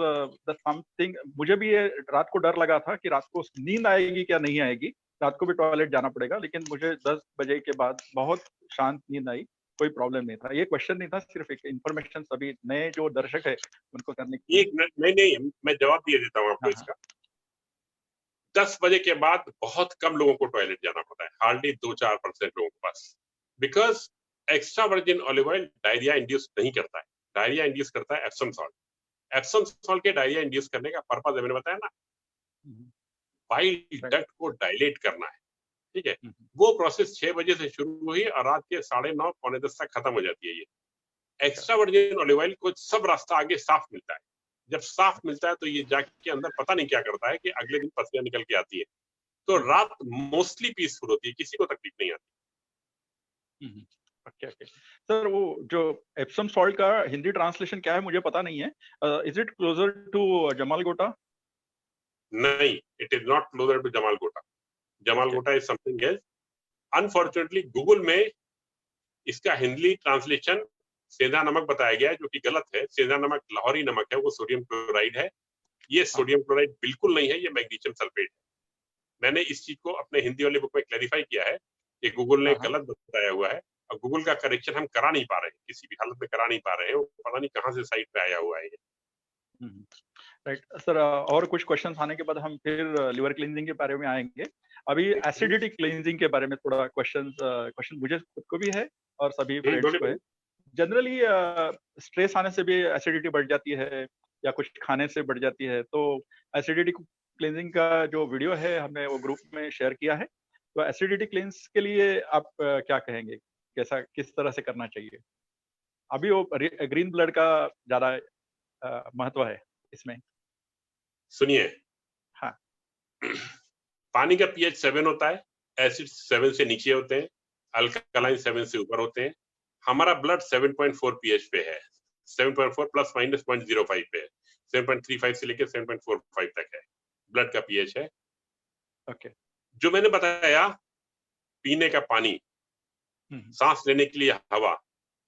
Speaker 2: the something. मुझे भी ये रात को डर लगा था कि रात को नींद आएगी क्या नहीं आएगी, रात को भी टॉयलेट जाना पड़ेगा, लेकिन मुझे 10 बजे के बाद बहुत शांत नींद आई, कोई प्रॉब्लम नहीं था। ये क्वेश्चन नहीं था, सिर्फ एक इन्फॉर्मेशन सभी नए जो दर्शक है उनको करने की।
Speaker 3: नहीं, मैं जवाब दिए देता हूँ आपको इसका। 10 बजे के बाद बहुत कम लोगों को टॉयलेट जाना पड़ता है, हार्डली 2-4% लोगों के पास, because extra virgin olive oil diarrhoea induce नहीं करता है, डायरिया इंड्यूस करता है एप्सम सॉल्ट। एप्सम सॉल्ट के डायरिया इंड्यूस करने का पर्पज मैंने बताया ना, बाइल डक्ट को डायलेट करना है। ठीक है, वो प्रोसेस 6 बजे से शुरू हुई और रात के 9:30 पौने 10 तक खत्म हो जाती है। ये एक्स्ट्रा वर्जिन ऑलिव ऑयल को सब रास्ता आगे साफ मिलता है। जब साफ मिलता है तो ये जाके अंदर पता नहीं क्या करता है कि अगले दिन पसलियां निकल के आती है। तो रात मोस्टली पीसफुल होती है, किसी को तकलीफ नहीं आती।
Speaker 2: ओके। सर वो जो एप्सम सॉल्ट का हिंदी ट्रांसलेशन क्या है मुझे पता नहीं है। इज इट क्लोजर टू जमालगोटा?
Speaker 3: नहीं, it is not closer to जमालगोटा। जमालगोटा is something else. Unfortunately Google में इसका हिंदी ट्रांसलेशन सेंधा नमक बताया गया है, जो कि गलत है। सेंधा नमक लाहौरी नमक है, वो सोडियम क्लोराइड है। ये सोडियम क्लोराइड बिल्कुल नहीं है, ये मैग्नीशियम सल्फेट है। मैंने इस चीज को अपने हिंदी वाले बुक में क्लैरिफाई किया है कि गूगल ने
Speaker 2: हाँ, हाँ।
Speaker 3: गलत बताया हुआ है और गूगल का करेक्शन हम करा नहीं पा रहे हैं, किसी भी हालत में करा नहीं पा रहे हैं, वो पता नहीं कहाँ से साइट पे आया हुआ है ये।
Speaker 2: राइट सर, और कुछ क्वेश्चंस आने के बाद हम फिर लिवर क्लींजिंग के बारे में आएंगे। अभी एसिडिटी क्लींजिंग के बारे में थोड़ा क्वेश्चन मुझे खुद को भी है और सभी फ्रेंड्स को है।
Speaker 3: बोलिए।
Speaker 2: जनरली स्ट्रेस आने से भी एसिडिटी बढ़ जाती है या कुछ खाने से बढ़ जाती है, तो एसिडिटी क्लींजिंग का जो वीडियो है हमने वो ग्रुप में शेयर किया है। तो एसिडिटी क्लींस के लिए आप क्या कहेंगे, कैसा किस तरह से करना चाहिए? अभी वो ग्रीन ब्लड का ज्यादा महत्व है इसमें।
Speaker 3: सुनिए,
Speaker 2: हाँ।
Speaker 3: पानी का पीएच 7 होता है, एसिड 7 से नीचे होते हैं, अल्कलाइन 7 से ऊपर होते हैं। हमारा ब्लड 7.4 पीएच पे है, 7.4 प्लस माइनस 0.05 पे है, 7.35 से लेकर 7.45 तक है ब्लड का पीएच है।
Speaker 2: ओके।
Speaker 3: जो मैंने बताया, पीने का पानी, सांस लेने के लिए हवा,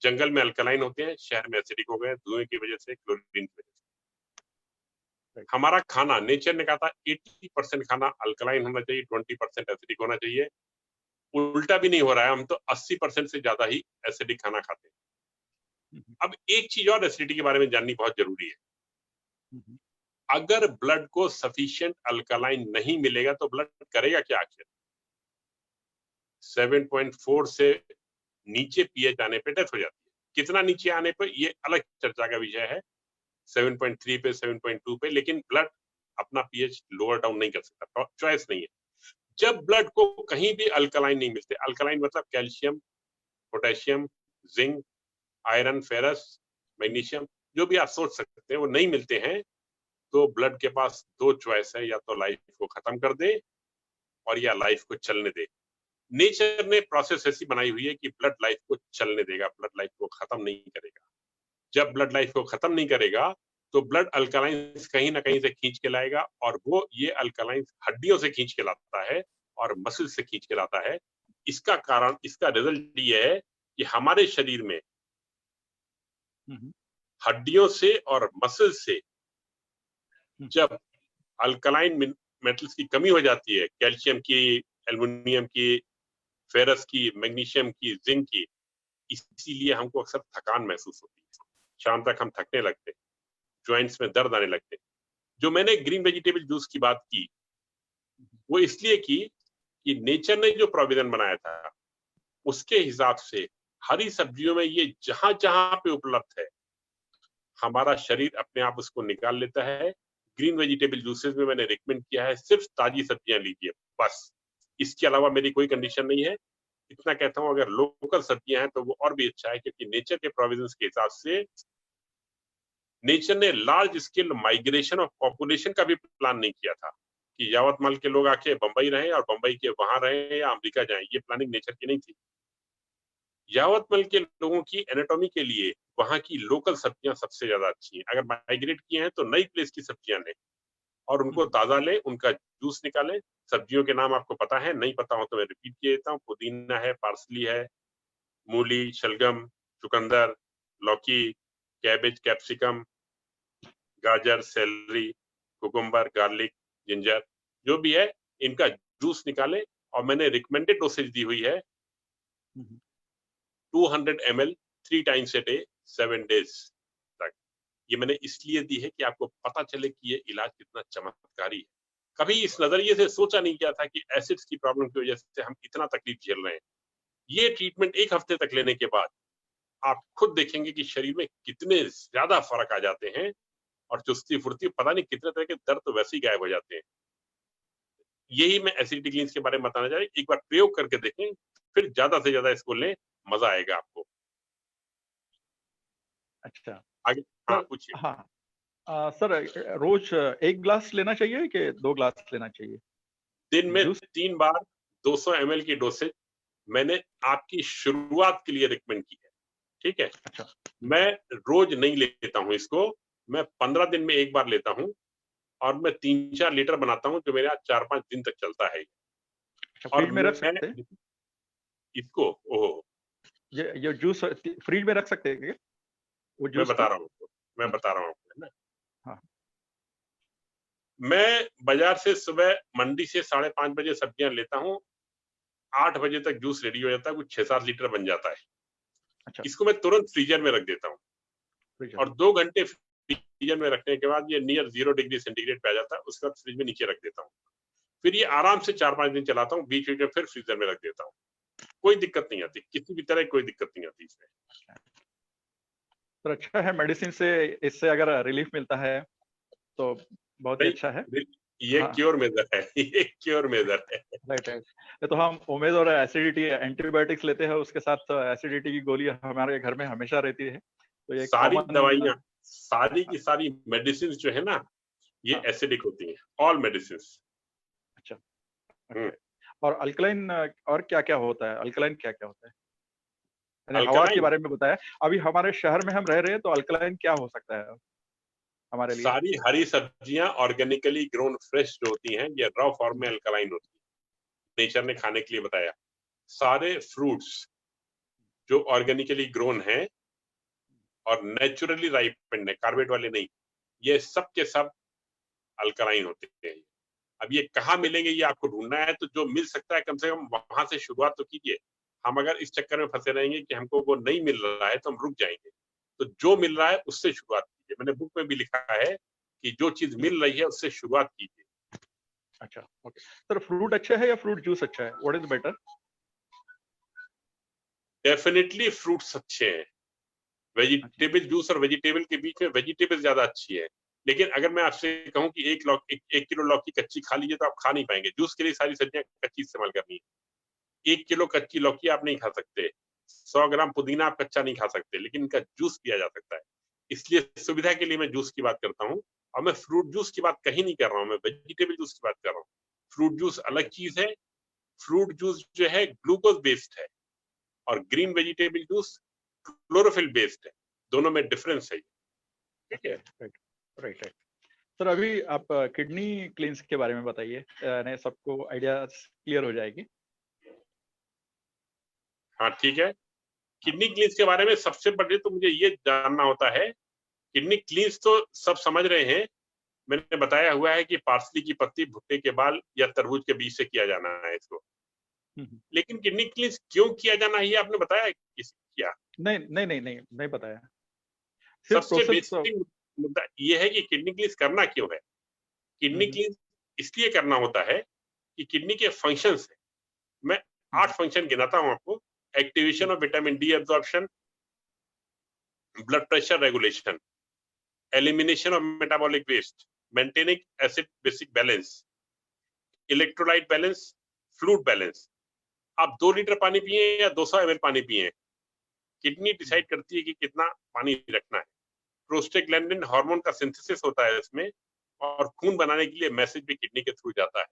Speaker 3: जंगल में अल्कलाइन होते हैं, शहर में एसिडिक हो गए धुएं की वजह से, क्लोरीन की वजह से। हमारा खाना, नेचर ने कहा था 80% खाना अल्कलाइन होना चाहिए, 20% एसिडिक होना चाहिए। उल्टा भी नहीं हो रहा है, हम तो 80% से ज्यादा ही एसिडिक खाना खाते हैं। अब एक चीज और एसिडिटी के बारे में जाननी बहुत जरूरी है। अगर ब्लड को सफिशिएंट अल्कलाइन नहीं मिलेगा तो ब्लड करेगा क्या आखिर? 7.4 से नीचे पीएच आने पे डेथ हो जाती है। कितना नीचे आने पर ये अलग चर्चा का विषय है, 7.3 पे, 7.2 पे, लेकिन ब्लड अपना पीएच लोअर डाउन नहीं कर सकता, चॉइस नहीं है। जब ब्लड को कहीं भी अल्कलाइन नहीं मिलते, अल्कलाइन मतलब calcium, potassium, zinc, iron, ferrous, magnesium, जो भी आप सोच सकते हैं वो नहीं मिलते हैं, तो ब्लड के पास दो चॉइस है, या तो लाइफ को खत्म कर दे और या लाइफ को चलने दे। नेचर ने प्रोसेस ऐसी बनाई हुई है कि ब्लड लाइफ को चलने देगा, ब्लड लाइफ को खत्म नहीं करेगा। जब ब्लड लाइफ को खत्म नहीं करेगा तो ब्लड अल्कलाइंस कहीं ना कहीं से खींच के लाएगा, और वो ये अल्कलाइंस हड्डियों से खींच के लाता है और मसल से खींच के लाता है। इसका कारण, इसका रिजल्ट ये है कि हमारे शरीर में हड्डियों से और मसल से जब अल्कलाइन मेटल्स की कमी हो जाती है, कैल्शियम की, एल्युमिनियम की, फेरस की, मैग्नीशियम की, जिंक की, इसीलिए हमको अक्सर थकान महसूस होती है, शाम तक हम थकने लगते हैं, जॉइंट्स में दर्द आने लगते हैं। जो मैंने ग्रीन वेजिटेबल जूस की बात की, वो इसलिए की कि नेचर ने जो प्रोविजन बनाया था उसके हिसाब से हरी सब्जियों में ये जहां जहां पे उपलब्ध है, हमारा शरीर अपने आप उसको निकाल लेता है। ग्रीन वेजिटेबल जूसेस में मैंने रिकमेंड किया है सिर्फ ताजी सब्जियां लीजिए, बस। इसके अलावा मेरी कोई कंडीशन नहीं है। इतना कहता हूं, अगर लोकल सब्जियां हैं तो वो और भी अच्छा है, क्योंकि नेचर के प्रोविजंस के हिसाब से नेचर ने large scale migration of population का भी प्लान नहीं किया था कि यावतमल के लोग आके बंबई रहें और बंबई के वहां रहें या अमेरिका जाएं। ये प्लानिंग नेचर की नहीं थी। यावतमल के लोगों की एनाटॉमी के लिए वहां की लोकल सब्जियां सबसे ज्यादा अच्छी हैं। अगर माइग्रेट किए हैं तो नई प्लेस की सब्जियां लें और उनको ताजा लें, उनका जूस निकालें। सब्जियों के नाम आपको पता है, नहीं पता हो तो मैं रिपीट किए देता हूँ। पुदीना है, पार्सली है, मूली, शलगम, चुकंदर, लौकी, कैबेज, कैप्सिकम, गाजर, सेलरी, कुकुम्बर, गार्लिक, जिंजर, जो भी है, इनका जूस निकालें। और मैंने रिकमेंडेड डोसेज दी हुई है 200 ml 3 times a day 7 days तक। ये मैंने इसलिए दी है कि आपको पता चले कि ये इलाज कितना चमत्कारी है। कभी इस नजरिए से सोचा नहीं गया था कि एसिड्स की प्रॉब्लम की वजह से हम इतना तकलीफ झेल रहे हैं। ये ट्रीटमेंट 1 हफ्ते तक लेने के बाद आप खुद देखेंगे कि शरीर में कितने ज्यादा फर्क आ जाते हैं, और चुस्ती फुर्ती, पता नहीं कितने तरह के दर्द तो वैसे ही गायब हो जाते हैं। यही मैं एसिडिटी क्लींस के बारे में बताना चाह रहा हूं। एक बार प्रयोग करके देखें, फिर ज्यादा से ज्यादा इसको लें, मजा आएगा आपको।
Speaker 2: अच्छा
Speaker 3: आगे हाँ,
Speaker 2: सर।
Speaker 3: पूछिए।
Speaker 2: हाँ सर, रोज 1 ग्लास लेना चाहिए कि 2 ग्लास लेना चाहिए
Speaker 3: दिन में
Speaker 2: जूस?
Speaker 3: 3 बार 200 ml की डोसेज मैंने आपकी शुरुआत के लिए रिकमेंड की है, ठीक है?
Speaker 2: अच्छा।
Speaker 3: मैं रोज नहीं लेता हूँ इसको, मैं 15 दिन में 1 बार लेता हूँ, और मैं 3-4 लीटर बनाता हूँ, जो मेरा 4-5 दिन तक चलता है।
Speaker 2: अच्छा,
Speaker 3: और
Speaker 2: फ्रिज में रख
Speaker 3: मैं
Speaker 2: सकते हैं?
Speaker 3: इसको, ओहो,
Speaker 2: ये जूस फ्रिज में रख सकते हैं क्या, वो
Speaker 3: मैं
Speaker 2: जूस
Speaker 3: बता
Speaker 2: को?
Speaker 3: रहा हूँ आपको, मैं बता रहा हूँ आपको, है ना?
Speaker 2: हाँ।
Speaker 3: मैं बाजार से सुबह मंडी से 5:30 बजे सब्जियां लेता हूँ, 8 बजे तक जूस रेडी हो जाता है, कुछ 6-7 लीटर बन जाता है।
Speaker 2: अच्छा।
Speaker 3: इसको मैं तुरंत फ्रीजर में रख देता हूँ
Speaker 2: फ्रीजर
Speaker 3: और 2 घंटे फ्रीजर में रखने के बाद ये नियर 0 डिग्री सेंटीग्रेड पे आ जाता है, उसके बाद फ्रिज में नीचे रख देता हूँ। फिर ये आराम से 4-5 दिन चलाता हूँ, बीच-बीच में फिर फ्रीजर में रख देता हूँ। कोई दिक्कत नहीं आती, किसी भी तरह की कोई दिक्कत नहीं आती इसमें।
Speaker 2: तो अच्छा है, मेडिसिन से इससे अगर रिलीफ मिलता है तो बहुत ही
Speaker 3: भाई
Speaker 2: अच्छा है।
Speaker 3: ये
Speaker 2: हाँ।
Speaker 3: क्योर मेजर है, ये क्योर मेजर है।
Speaker 2: Right right. ये तो हम उमेद और एसिडिटी एंटीबायोटिक्स लेते हैं, उसके साथ एसिडिटी की गोली हमारे घर में हमेशा रहती है, तो ये
Speaker 3: सारी
Speaker 2: कॉमन।
Speaker 3: दवाइयाँ, सारी की सारी मेडिसिन जो है ना, ये
Speaker 2: हाँ।
Speaker 3: एसिडिक होती हैं, ऑल मेडिसिन।
Speaker 2: अच्छा। और अल्कलाइन और क्या क्या होता है? अल्कलाइन क्या क्या होता है? मैंने हवा के
Speaker 3: अल्कलाइन
Speaker 2: बारे में बताया। अभी हमारे शहर में हम रह रहे हैं, तो अल्कलाइन क्या हो सकता है हमारे लिए?
Speaker 3: सारी हरी सब्जियां ऑर्गेनिकली ग्रोन फ्रेश जो होती हैं, ये रॉ फॉर्म में अल्कलाइन होती है, नेचर ने खाने के लिए बताया। सारे फ्रूट्स जो ऑर्गेनिकली ग्रोन हैं और नेचुरली राइपेंड है, कार्बेट वाले नहीं, ये सब के सब अल्कलाइन होते हैं। अब ये कहाँ मिलेंगे, ये आपको ढूंढना है, तो जो मिल सकता है कम से कम वहां से शुरुआत तो कीजिए। हम अगर इस चक्कर में फंसे रहेंगे कि हमको वो नहीं मिल रहा है तो हम रुक जाएंगे। तो जो मिल रहा है उससे शुरुआत कीजिए। मैंने बुक में भी लिखा है कि जो चीज मिल रही है उससे शुरुआत कीजिए।
Speaker 2: अच्छा, ओके सर। फ्रूट अच्छा है या फ्रूट जूस अच्छा है? What is better?
Speaker 3: Definitely fruits अच्छे हैं। वेजिटेबल जूस और वेजिटेबल के बीच में वेजिटेबल ज्यादा अच्छी है। लेकिन अगर मैं आपसे कहूं कि एक किलो लौकी कच्ची खा लीजिए तो आप खा नहीं पाएंगे। जूस के लिए सारी सब्जियां कच्ची इस्तेमाल करनी है। 1 किलो कच्ची लौकी आप नहीं खा सकते, 100 ग्राम पुदीना आप कच्चा नहीं खा सकते, लेकिन इनका जूस पिया जा सकता है। इसलिए सुविधा के लिए मैं जूस की बात करता हूँ, और मैं फ्रूट जूस की बात कहीं नहीं कर रहा हूँ, मैं वेजिटेबल जूस की बात कर रहा हूँ। फ्रूट जूस अलग चीज है। फ्रूट जूस जो है ग्लूकोज बेस्ड है और green vegetable juice chlorophyll based है। दोनों में डिफरेंस है। ठीक है।
Speaker 2: Right right right. सर अभी आप किडनी क्लींस के बारे में बताइए, यानी सबको आइडिया क्लियर हो जाएगी।
Speaker 3: हाँ ठीक है। किडनी क्लींस के बारे में सबसे पहले तो मुझे ये जानना होता है, किडनी क्लींस तो सब समझ रहे हैं, मैंने बताया हुआ है कि पार्सली की पत्ती, भुट्टे के बाल या तरबूज के बीज से किया जाना है इसको। लेकिन किडनी क्लींस क्यों किया जाना है ये आपने बताया किस किया?
Speaker 2: नहीं नहीं नहीं नहीं नहीं बताया। सिर्फ
Speaker 3: सबसे
Speaker 2: प्रोसेस।
Speaker 3: बेसिक मुद्दा ये है कि किडनी क्लींस करना क्यों है। किडनी क्लींस इसलिए करना होता है कि किडनी के फंक्शंस है। मैं 8 फंक्शन गिनाता हूं आपको। Activation of vitamin D absorption, blood pressure regulation, elimination of metabolic waste, maintaining acid basic balance, electrolyte balance, fluid balance. आप 2 लीटर पानी पिए या 200 ml पानी पिए, किडनी डिसाइड करती है कि कितना पानी रखना है। प्रोस्टेग्लैंडिन हार्मोन का सिंथेसिस होता है इसमें, और खून बनाने के लिए मैसेज भी किडनी के थ्रू जाता है।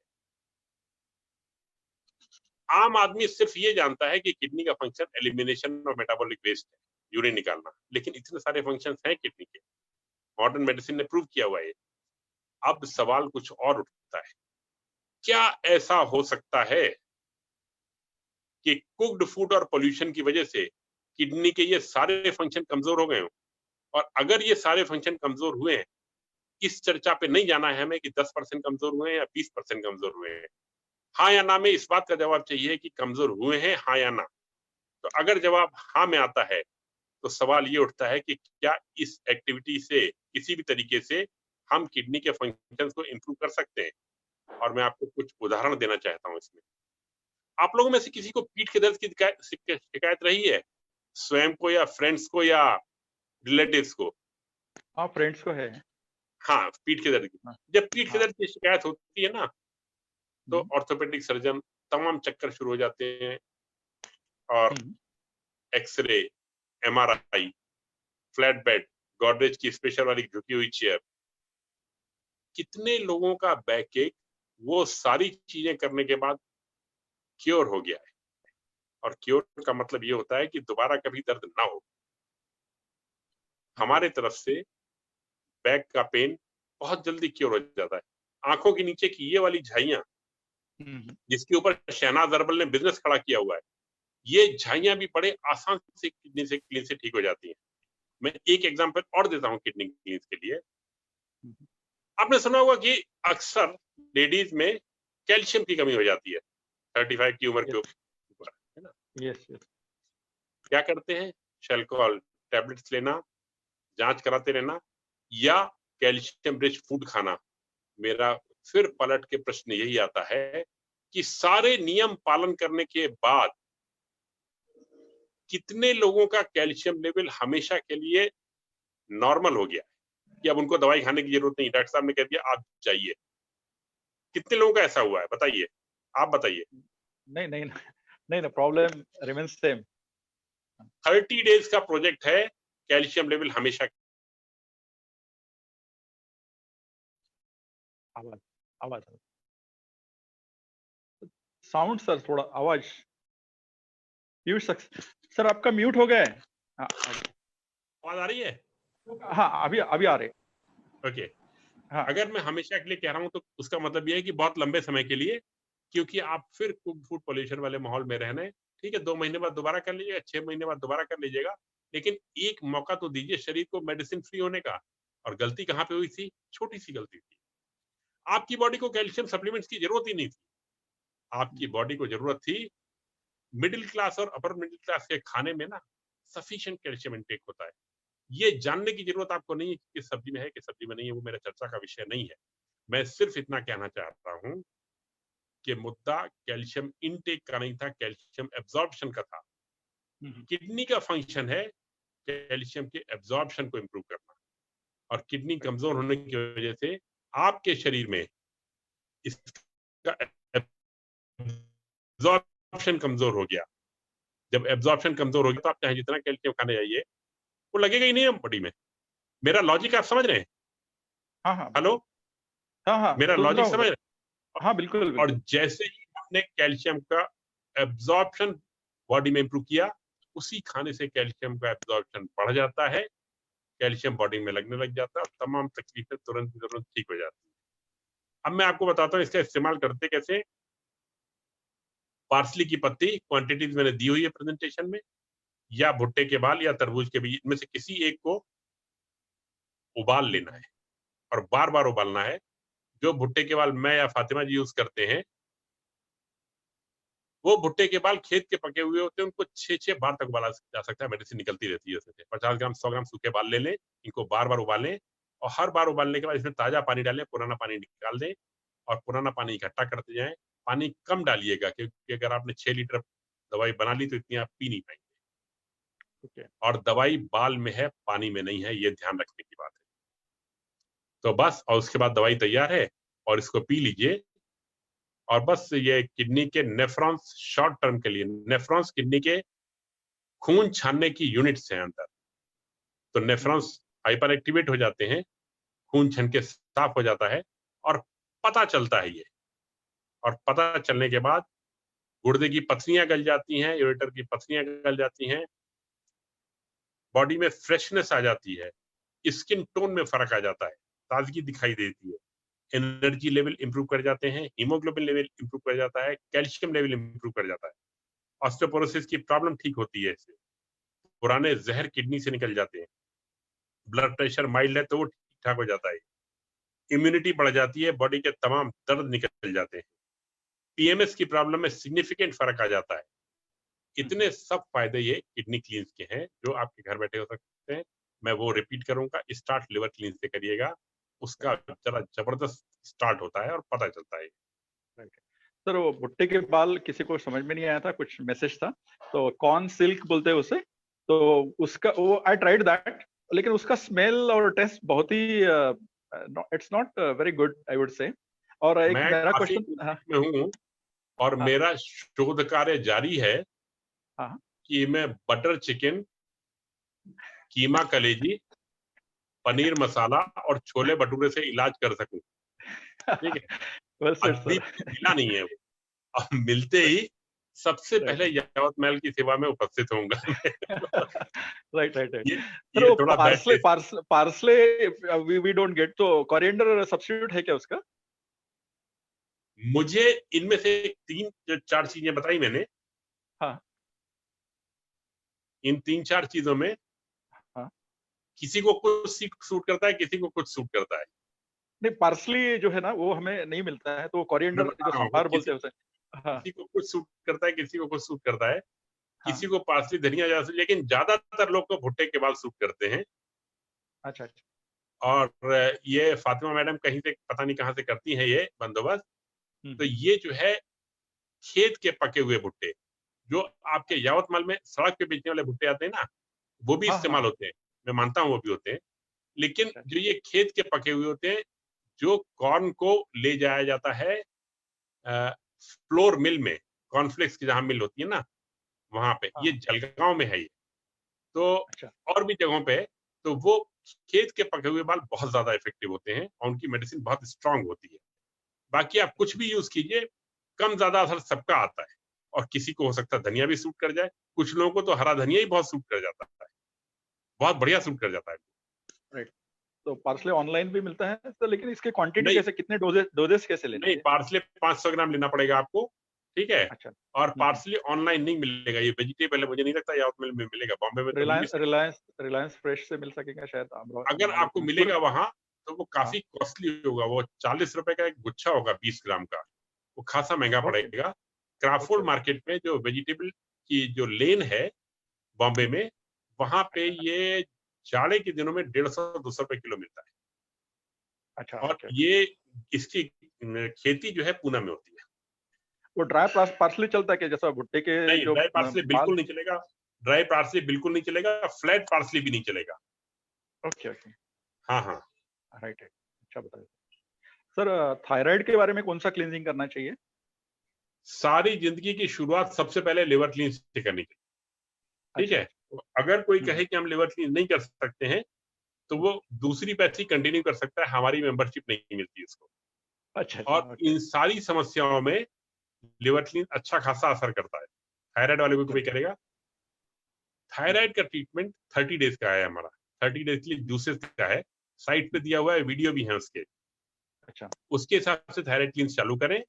Speaker 3: आम आदमी सिर्फ ये जानता है कि किडनी का function elimination of metabolic waste है, यूरिन निकालना, लेकिन इतने सारे फंक्शंस हैं किडनी के। मॉडर्न मेडिसिन ने प्रूव किया हुआ है। अब सवाल कुछ और उठता है, क्या ऐसा हो सकता है कि कुक्ड फूड और पोल्यूशन की वजह से किडनी के ये सारे फंक्शन कमजोर हो गए हों? और अगर ये सारे फंक्शन कमजोर हुए हैं, इस चर्चा पे नहीं जाना है हमें कि 10% कमजोर हुए हैं या 20% कमजोर हुए हैं। हाँ या ना में इस बात का जवाब चाहिए कि कमजोर हुए हैं, हाँ या ना। तो अगर जवाब हाँ में आता है तो सवाल ये उठता है कि क्या इस एक्टिविटी से किसी भी तरीके से हम किडनी के फंक्शंस को इंप्रूव कर सकते हैं। और मैं आपको कुछ उदाहरण देना चाहता हूं इसमें। आप लोगों में से किसी को पीठ के दर्द की शिकायत रही है? स्वयं को या फ्रेंड्स को या रिलेटिव्स को?
Speaker 2: हाँ, फ्रेंड्स को है।
Speaker 3: हाँ, पीठ के दर्द की।
Speaker 2: हाँ।
Speaker 3: जब पीठ के दर्द की शिकायत होती है ना, तो
Speaker 2: हम्म,
Speaker 3: ऑर्थोपेडिक सर्जन तमाम चक्कर शुरू हो जाते हैं, और x-ray, MRI, flat bed, Godrej की स्पेशल वाली झुकी हुई चेयर, कितने लोगों का बैक एक वो सारी चीजें करने के बाद क्योर हो गया है। और क्योर का मतलब ये होता है कि दोबारा कभी दर्द ना हो। हमारे तरफ से बैक का पेन बहुत जल्दी क्योर हो जाता है। आंखों के नीचे की ये वाली झाइयां, जिसके ऊपर शहनाज अरबल ने बिजनेस खड़ा किया हुआ है, ये झाइयां भी बड़े आसान से किडनी से क्लीन से ठीक हो जाती हैं। मैं एक एग्जांपल और देता हूं किडनी क्लींस के लिए। आपने सुना होगा कि अक्सर लेडीज में कैल्शियम की कमी हो जाती है 35 की उम्र के ऊपर, है ना?
Speaker 2: यस यस
Speaker 3: क्या करते हैं? शेल्कोल टैबलेट्स लेना, जांच कराते रहना, या कैल्शियम रिच फूड खाना। मेरा फिर पलट के प्रश्न यही आता है कि सारे नियम पालन करने के बाद कितने लोगों का कैल्शियम लेवल हमेशा के लिए नॉर्मल हो गया कि अब उनको दवाई खाने की जरूरत नहीं, डॉक्टर साहब ने कह दिया आप जाइए। कितने लोगों का ऐसा हुआ है बताइए, आप बताइए।
Speaker 2: नहीं नहीं नहीं ना, प्रॉब्लम रिमेन्स सेम।
Speaker 3: 30 डेज का प्रोजेक्ट है, कैल्शियम लेवल हमेशा।
Speaker 2: आवाज आवाज साउंड सर, थोड़ा आवाज। म्यूट सर, आपका म्यूट हो गया है। हाँ
Speaker 3: आवाज आ रही है?
Speaker 2: हाँ, अभी अभी आ रहे।
Speaker 3: ओके।
Speaker 2: हाँ
Speaker 3: अगर मैं हमेशा के लिए कह रहा हूं तो उसका मतलब यह है कि बहुत लंबे समय के लिए, क्योंकि आप फिर कुक फूड पोल्यूशन वाले माहौल में रहना है। ठीक है, 2 महीने बाद दोबारा कर लीजिएगा, 6 महीने बाद दोबारा कर लीजिएगा, लेकिन एक मौका तो दीजिए शरीर को मेडिसिन फ्री होने का। और गलती कहाँ पे हुई थी? छोटी सी गलती थी, आपकी बॉडी को कैल्शियम सप्लीमेंट्स की जरूरत ही नहीं थी। आपकी बॉडी को जरूरत थी मिडिल क्लास और अपर मिडिल क्लास के खाने में ना सफिशिएंट कैल्शियम इंटेक होता है। ये जानने की जरूरत आपको नहीं है कि किस सब्जी में है, किस सब्जी में नहीं है, वो मेरा चर्चा का विषय नहीं है। मैं सिर्फ इतना कहना चाहता हूं कि मुद्दा कैल्शियम इनटेक का नहीं था, कैल्शियम एब्जॉर्प्शन का था। किडनी का फंक्शन है कैल्शियम के एब्जॉर्प्शन को इंप्रूव करना, और किडनी कमजोर होने की वजह से आपके शरीर में इसका एब्जॉर्प्शन कमजोर हो गया। जब एब्जॉर्प्शन कमजोर हो गया तो आप चाहे जितना कैल्शियम खाने जाइए वो लगेगा ही नहीं बॉडी में। मेरा लॉजिक आप समझ रहे हैं?
Speaker 2: हाँ हाँ
Speaker 3: हेलो,
Speaker 2: हाँ हाँ,
Speaker 3: मेरा
Speaker 2: सुन रहा
Speaker 3: लॉजिक
Speaker 2: हूँ
Speaker 3: समझ
Speaker 2: सर।
Speaker 3: रहे हैं?
Speaker 2: हाँ बिल्कुल
Speaker 3: और
Speaker 2: बिल्कुल।
Speaker 3: जैसे ही आपने कैल्शियम का एब्जॉर्प्शन बॉडी में इंप्रूव किया, उसी खाने से कैल्शियम का एब्जॉर्प्शन बढ़ जाता है, कैल्शियम बॉडी में लगने लग जाता है और तमाम तकलीफें तुरंत ठीक हो जाती है। अब मैं आपको बताता हूँ इसका इस्तेमाल करते कैसे। पार्सली की पत्ती क्वांटिटीज मैंने दी हुई है प्रेजेंटेशन में, या भुट्टे के बाल या तरबूज के बीज में से किसी एक को उबाल लेना है और बार बार उबालना है। जो भुट्टे के बाल मैं या फातिमा जी यूज करते हैं, वो भुट्टे के बाल खेत के पके हुए होते हैं, उनको 6 बार तक उबाला जा सकता है, मेडिसिन निकलती रहती है उसमें से। 50 ग्राम 100 ग्राम सूखे बाल ले लें, इनको बार बार उबालें, और हर बार उबालने के बाद इसमें ताजा पानी डालें, पुराना पानी निकाल दें, और पुराना पानी इकट्ठा करते जाएं। पानी कम डालिएगा, क्योंकि अगर आपने 6 लीटर दवाई बना ली तो इतनी आप पी नहीं पाएंगे। और दवाई बाल में है, पानी में नहीं है, ये ध्यान रखने की बात है। तो बस, और उसके बाद दवाई तैयार है और इसको पी लीजिए। और बस ये किडनी के नेफ्रॉन्स, शॉर्ट टर्म के लिए नेफ्रॉन्स किडनी के खून छानने की यूनिट्स हैं अंदर, तो नेफ्रॉन्स हाइपर एक्टिवेट हो जाते हैं, खून छन के साफ हो जाता है, और पता चलता है ये। और पता चलने के बाद गुर्दे की पथरियां गल जाती हैं, यूरेटर की पथरियां गल जाती हैं, बॉडी में फ्रेशनेस आ जाती है, स्किन टोन में फर्क आ जाता है, ताजगी दिखाई देती है, एनर्जी लेवल इंप्रूव कर जाते हैं, हीमोग्लोबिन लेवल इंप्रूव कर जाता है, कैल्शियम लेवल इंप्रूव कर जाता है, ऑस्टियोपोरोसिस की प्रॉब्लम ठीक होती है इससे, पुराने जहर किडनी से निकल जाते हैं, ब्लड प्रेशर माइल्ड है तो वो ठीक ठाक हो जाता है, इम्यूनिटी बढ़ जाती है, बॉडी के तमाम दर्द निकल जाते हैं, पीएमएस की प्रॉब्लम में सिग्निफिकेंट फर्क आ जाता है। इतने सब फायदे ये किडनी क्लींस के हैं जो आपके घर बैठे हो सकते हैं। मैं वो रिपीट करूंगा, स्टार्ट लिवर क्लींस से करिएगा, उसका जरा जबरदस्त स्टार्ट होता है और पता चलता है।
Speaker 2: सर, वो भुट्टे के बाल किसी को समझ में नहीं आया था, कुछ मैसेज था, तो कॉर्न सिल्क बोलते हैं उसे, तो उसका वो आई ट्राइड दैट, लेकिन उसका स्मेल और टेस्ट बहुत ही it's not very good, I would say. और एक
Speaker 3: मैं
Speaker 2: मेरा
Speaker 3: काफी
Speaker 2: क्वेश्चन
Speaker 3: में हूँ और
Speaker 2: हाँ
Speaker 3: मेरा शोध कार्य जारी है
Speaker 2: हाँ
Speaker 3: कि मैं बटर चिकन, कीमा कलेजी, पनीर मसाला और छोले भटूरे से इलाज कर सकूं। ठीक है,
Speaker 2: वेल सेड
Speaker 3: अभी
Speaker 2: सर।
Speaker 3: मिला नहीं है वो, अब मिलते ही सबसे पहले यावत महल की सेवा में उपस्थित होऊंगा।
Speaker 2: Right right right.
Speaker 3: ये
Speaker 2: सर,
Speaker 3: ये
Speaker 2: वो
Speaker 3: थोड़ा bad taste.
Speaker 2: Parsley we don't get, तो कोरिएंडर सब्स्टिट्यूट है क्या उसका?
Speaker 3: मुझे इनमें से 3-4 चीजें बताई मैंने,
Speaker 2: हाँ
Speaker 3: इन 3-4 चीजों में
Speaker 2: हाँ
Speaker 3: किसी को कुछ सूट करता है, किसी को कुछ सूट करता है।
Speaker 2: नहीं, पार्सली जो है ना वो हमें नहीं मिलता है, तो
Speaker 3: मैं
Speaker 2: कोरिएंडर
Speaker 3: बता
Speaker 2: जो
Speaker 3: रहा हूँ,
Speaker 2: संभार बोलते
Speaker 3: किसी
Speaker 2: हैं उसे। हाँ,
Speaker 3: किसी को कुछ सूट करता है, किसी को कुछ सूट करता है,
Speaker 2: हाँ।
Speaker 3: किसी को पार्सली धनिया ज्यादा, लेकिन ज्यादातर लोग को भुट्टे के बाल सूट करते हैं।
Speaker 2: अच्छा, अच्छा।
Speaker 3: और ये फातिमा मैडम कहीं से पता नहीं कहाँ से करती हैं ये बंदोबस्त।
Speaker 2: हुँ,
Speaker 3: तो
Speaker 2: हुँ।
Speaker 3: ये जो है खेत के पके हुए भुट्टे, जो आपके यावतमल में सड़क पे बेचने वाले भुट्टे आते हैं ना, वो भी
Speaker 2: हाँ, हाँ।
Speaker 3: इस्तेमाल होते हैं। मैं मानता हूँ वो भी होते हैं। लेकिन
Speaker 2: अच्छा,
Speaker 3: जो ये खेत के पके हुए होते हैं, जो कॉर्न को ले जाया जाता है फ्लोर मिल में, कॉर्नफ्लेक्स की जहाँ मिल होती है ना, वहाँ पे।
Speaker 2: हाँ,
Speaker 3: ये
Speaker 2: हाँ।
Speaker 3: जलगाँव में है ये। तो
Speaker 2: अच्छा,
Speaker 3: और भी जगहों पे है, तो वो खेत के पके हुए बाल बहुत ज़्यादा इफ़ेक्टिव होते हैं और उनकी मेडिसिन बहुत स्ट्रॉन्ग होती है। बाकी आप कुछ भी यूज़ कीजिए, कम-ज़्यादा असर सबका आता है और किसी को हो सकता है धनिया भी सूट कर जाए, कुछ लोगों को तो हरा धनिया ही बहुत सूट कर जाता है, बहुत बढ़िया सूट कर जाता है।
Speaker 2: राइट। तो पार्सले ऑनलाइन भी मिलता है, तो लेकिन इसकी क्वांटिटी
Speaker 3: नहीं,
Speaker 2: कैसे, कितने डोजेस कैसे लेने
Speaker 3: नहीं
Speaker 2: हैं?
Speaker 3: पार्सले 500 ग्राम लेना पड़ेगा आपको, ठीक है?
Speaker 2: अच्छा।
Speaker 3: और
Speaker 2: हुँ, हुँ।
Speaker 3: पार्सले ऑनलाइन नहीं मिलेगा, ये वेजिटेबल है, मुझे नहीं लगता यावतमल में मिलेगा, बॉम्बे में तो मिल भी
Speaker 2: रिलायंस
Speaker 3: सकता
Speaker 2: रिलायंस रिलायंस फ्रेश से मिल सकेगा शायद,
Speaker 3: है। अगर आपको
Speaker 2: नागपुर।
Speaker 3: मिलेगा वहाँ, तो वो
Speaker 2: हाँ,
Speaker 3: काफ़ी कॉस्टली होगा, वो ₹40 का एक गुच्छा होगा 20 ग्राम का, वो खासा महँगा
Speaker 2: ओके,
Speaker 3: पड़ेगा।
Speaker 2: Okay,
Speaker 3: Crawford
Speaker 2: okay.
Speaker 3: मार्केट में जो वेजिटेबल की जो लेन है बॉम्बे
Speaker 2: हुँ,
Speaker 3: में, वहाँ पे
Speaker 2: अच्छा,
Speaker 3: ये जाड़े के दिनों में ₹150-200 किलो मिलता है
Speaker 2: अच्छा,
Speaker 3: और
Speaker 2: ओके, ओके।
Speaker 3: ये इसकी खेती जो है पूना में होती है।
Speaker 2: वो ड्राई पार्सले चलता है क्या, जैसा भुट्टे के
Speaker 3: नहीं,
Speaker 2: जो
Speaker 3: ड्राई पार्सले
Speaker 2: बाल?
Speaker 3: बिल्कुल नहीं चलेगा, ड्राई पार्सले बिल्कुल नहीं चलेगा, फ्लैट पार्सले भी नहीं चलेगा।
Speaker 2: Okay, okay.
Speaker 3: हाँ, हाँ।
Speaker 2: Right, right. अच्छा बताइए। सर, थायराइड के बारे में कौन-सा क्लींजिंग करना चाहिए?
Speaker 3: सारी ज़िंदगी की शुरुआत सबसे पहले लिवर क्लीन से करनी चाहिए, ठीक
Speaker 2: अच्छा,
Speaker 3: है?
Speaker 2: अच्छा।
Speaker 3: तो अगर कोई
Speaker 2: हुँ, हुँ,
Speaker 3: कहे कि हम लिवर क्लीन नहीं कर सकते हैं, तो
Speaker 2: हुँ।
Speaker 3: वो दूसरी पैथी कंटिन्यू कर सकता है, हमारी मेंबरशिप नहीं मिलती उसको।
Speaker 2: अच्छा, अच्छा,
Speaker 3: और
Speaker 2: ओके।
Speaker 3: इन सारी समस्याओं में लिवर क्लीन अच्छा खासा असर करता है। थायराइड वाले को
Speaker 2: अच्छा।
Speaker 3: कोई करेगा।
Speaker 2: हुँ, हुँ,
Speaker 3: थायराइड का ट्रीटमेंट 30 डेज़ का है हमारा। 30 डेज़ के लिए
Speaker 2: हुँ।
Speaker 3: जूसेस का है। साइट पे दिया हुआ है, वीडियो भी है उसके।
Speaker 2: अच्छा,
Speaker 3: उसके हिसाब से थायराइड क्लींस चालू करें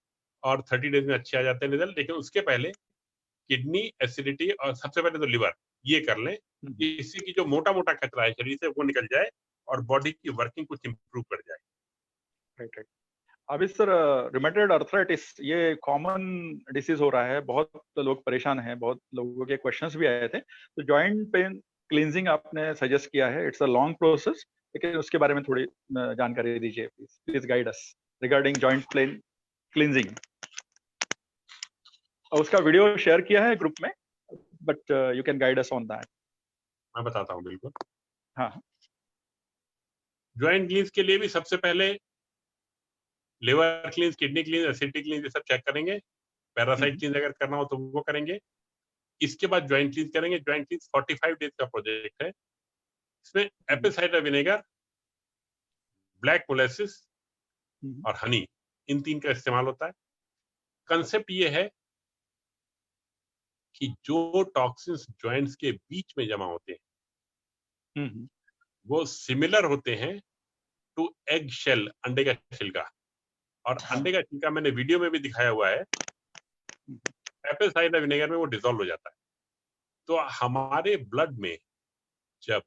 Speaker 3: और 30 डेज़ में अच्छे आ जाते हैं रिज़ल्ट। लेकिन उसके पहले किडनी, एसिडिटी और सबसे पहले तो लिवर, ये कर लें।
Speaker 2: हुँ, हुँ।
Speaker 3: इससे कि जो मोटा-मोटा कचरा है शरीर से वो निकल जाए और बॉडी की वर्किंग कुछ इम्प्रूव कर जाए।
Speaker 2: Right, right. अभी सर, रूमेटॉइड अर्थराइटिस ये कॉमन डिसीज़ हो रहा है, बहुत लोग परेशान हैं, बहुत लोगों के क्वेश्चंस भी आए थे। तो जॉइंट पेन क्लींजिंग आपने सजेस्ट किया है, इट्स अ लॉन्ग प्रोसेस, लेकिन उसके बारे में थोड़ी जानकारी दीजिए please. Please guide us regarding joint plane cleansing. और उसका वीडियो शेयर किया है ग्रुप में, but you can guide us on that.
Speaker 3: मैं बताता हूँ बिल्कुल।
Speaker 2: हाँ, हाँ।
Speaker 3: जॉइंट क्लींस के लिए भी सबसे पहले लिवर क्लींस, किडनी क्लींस, एसिडिटी क्लींस ये सब चेक करेंगे।
Speaker 2: हुँ,
Speaker 3: पैरासाइट
Speaker 2: हुँ,
Speaker 3: क्लींस अगर करना हो तो वो करेंगे। इसके बाद जॉइंट क्लींस करेंगे। जॉइंट क्लींस 45 डेज़ का प्रोजेक्ट है। इसमें
Speaker 2: हुँ,
Speaker 3: apple cider vinegar, black molasses
Speaker 2: हुँ, हुँ,
Speaker 3: और हनी, इन 3 का इस्तेमाल होता है। कांसेप्ट ये है कि जो टॉक्सिन्स जॉइंट्स के बीच में जमा होते हैं,
Speaker 2: हुँ, हुँ।
Speaker 3: वो सिमिलर होते हैं टू एग शेल, अंडे का छिलका। और
Speaker 2: हाँ।
Speaker 3: अंडे का छिलका मैंने वीडियो में भी दिखाया हुआ है।
Speaker 2: हुँ,
Speaker 3: एप्पल साइडर विनेगर में वो डिसॉल्व हो जाता है। तो हमारे ब्लड में जब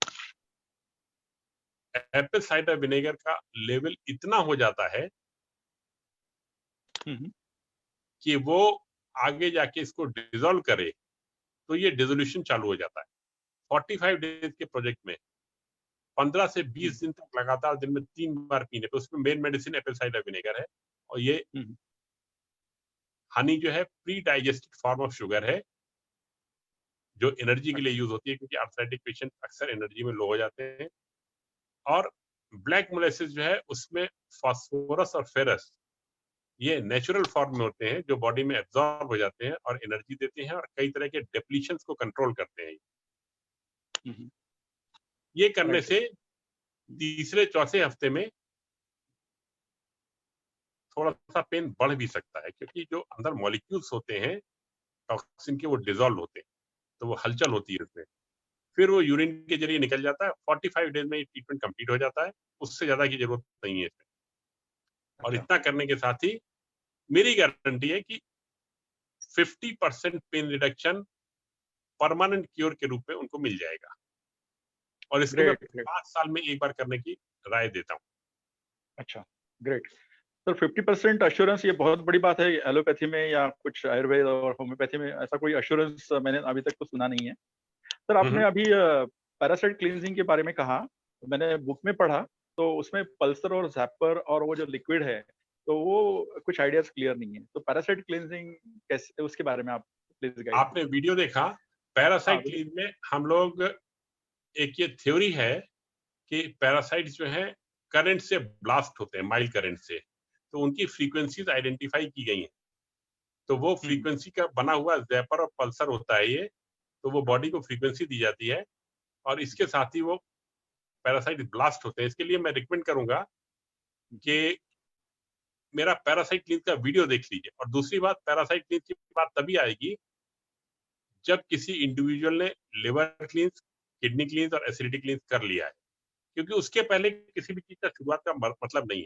Speaker 3: एप्पल साइडर विनेगर का लेवल इतना हो जाता है
Speaker 2: हुँ, हुँ।
Speaker 3: कि वो आगे जाके इसको डिसॉल्व करे, तो ये डिसोल्यूशन चालू हो जाता है। 45 डेज़ के प्रोजेक्ट में 15 से
Speaker 2: हुँ,
Speaker 3: 20 दिन तक लगातार दिन में 3 बार पीने पे, उसमें main medicine Apple cider vinegar है और ये
Speaker 2: हुँ, हुँ।
Speaker 3: हनी जो है pre digested form of sugar है, जो एनर्जी के लिए
Speaker 2: अच्छा।
Speaker 3: यूज़ होती है क्योंकि आर्थराइटिक पेशेंट अक्सर एनर्जी में लो हो जाते हैं। और ब्लैक मोलेसिस जो है उसमें फास्फोरस और फेरस, ये नेचुरल फॉर्म में होते हैं जो बॉडी में एब्जॉर्ब हो जाते हैं और एनर्जी देते हैं और कई तरह के डिप्लीशंस को कंट्रोल करते हैं।
Speaker 2: हुँ, हुँ।
Speaker 3: ये करने
Speaker 2: राइट,
Speaker 3: से
Speaker 2: राइट।
Speaker 3: तीसरे चौथे हफ्ते में थोड़ा-सा पेन बढ़ भी सकता है क्योंकि जो अंदर मॉलिक्यूल्स होते हैं टॉक्सिन के वो डिसॉल्व होते हैं, तो वो हलचल होती है उसमें। फिर वो यूरिन के ज़रिए निकल जाता है, 45 डेज़ में ये ट्रीटमेंट कंप्लीट हो जाता है, उससे ज़्यादा की ज़रूरत नहीं है इसमें। और
Speaker 2: अच्छा।
Speaker 3: इतना करने के साथ ही मेरी गारंटी है कि 50% पेन रिडक्शन परमानेंट क्योर के रूप में उनको मिल जाएगा। और इसको मैं
Speaker 2: ग्रेट, ग्रेट।
Speaker 3: 5 साल में 1 बार करने की राय देता हूँ।
Speaker 2: अच्छा। ग्रेट। सर 50% अश्योरेंस ये बहुत बड़ी बात है एलोपैथी में या कुछ आयुर्वेद और होम्योपैथी में, ऐसा कोई अश्योरेंस मैंने अभी तक तो सुना नहीं है। सर आपने अभी पैरासाइट क्लींजिंग के बारे में कहा, तो मैंने बुक में पढ़ा, तो उसमें पल्सर और जैपर और वो जो लिक्विड है, तो वो कुछ आइडियाज क्लियर नहीं है। तो पैरासाइट क्लींजिंग कैसे, उसके बारे में आप प्लीज गाइड।
Speaker 3: आपने वीडियो देखा पैरासाइट क्लींज में? हम लोग एक ये थ्योरी है कि पैरासाइट्स जो है करंट से ब्लास्ट होते हैं, माइल्ड करंट से, तो उनकी फ्रीक्वेंसीज आइडेंटिफाई की गई हैं। तो वो फ्रीक्वेंसी का बना हुआ जैपर और पल्सर होता है ये, तो वो बॉडी को फ्रीक्वेंसी दी जाती है और इसके साथ ही वो पैरासाइट ब्लास्ट होते हैं। इसके लिए मैं रिकमेंड करूंगा कि मेरा पैरासाइट क्लींज का वीडियो देख लीजिए। और दूसरी बात, पैरासाइट क्लींज की बात तभी आएगी जब किसी इंडिविजुअल ने लिवर क्लींज, किडनी क्लींज और एसिडिटी क्लींज कर लिया है, क्योंकि उसके पहले किसी भी चीज का शुरुआत का मतलब नहीं है।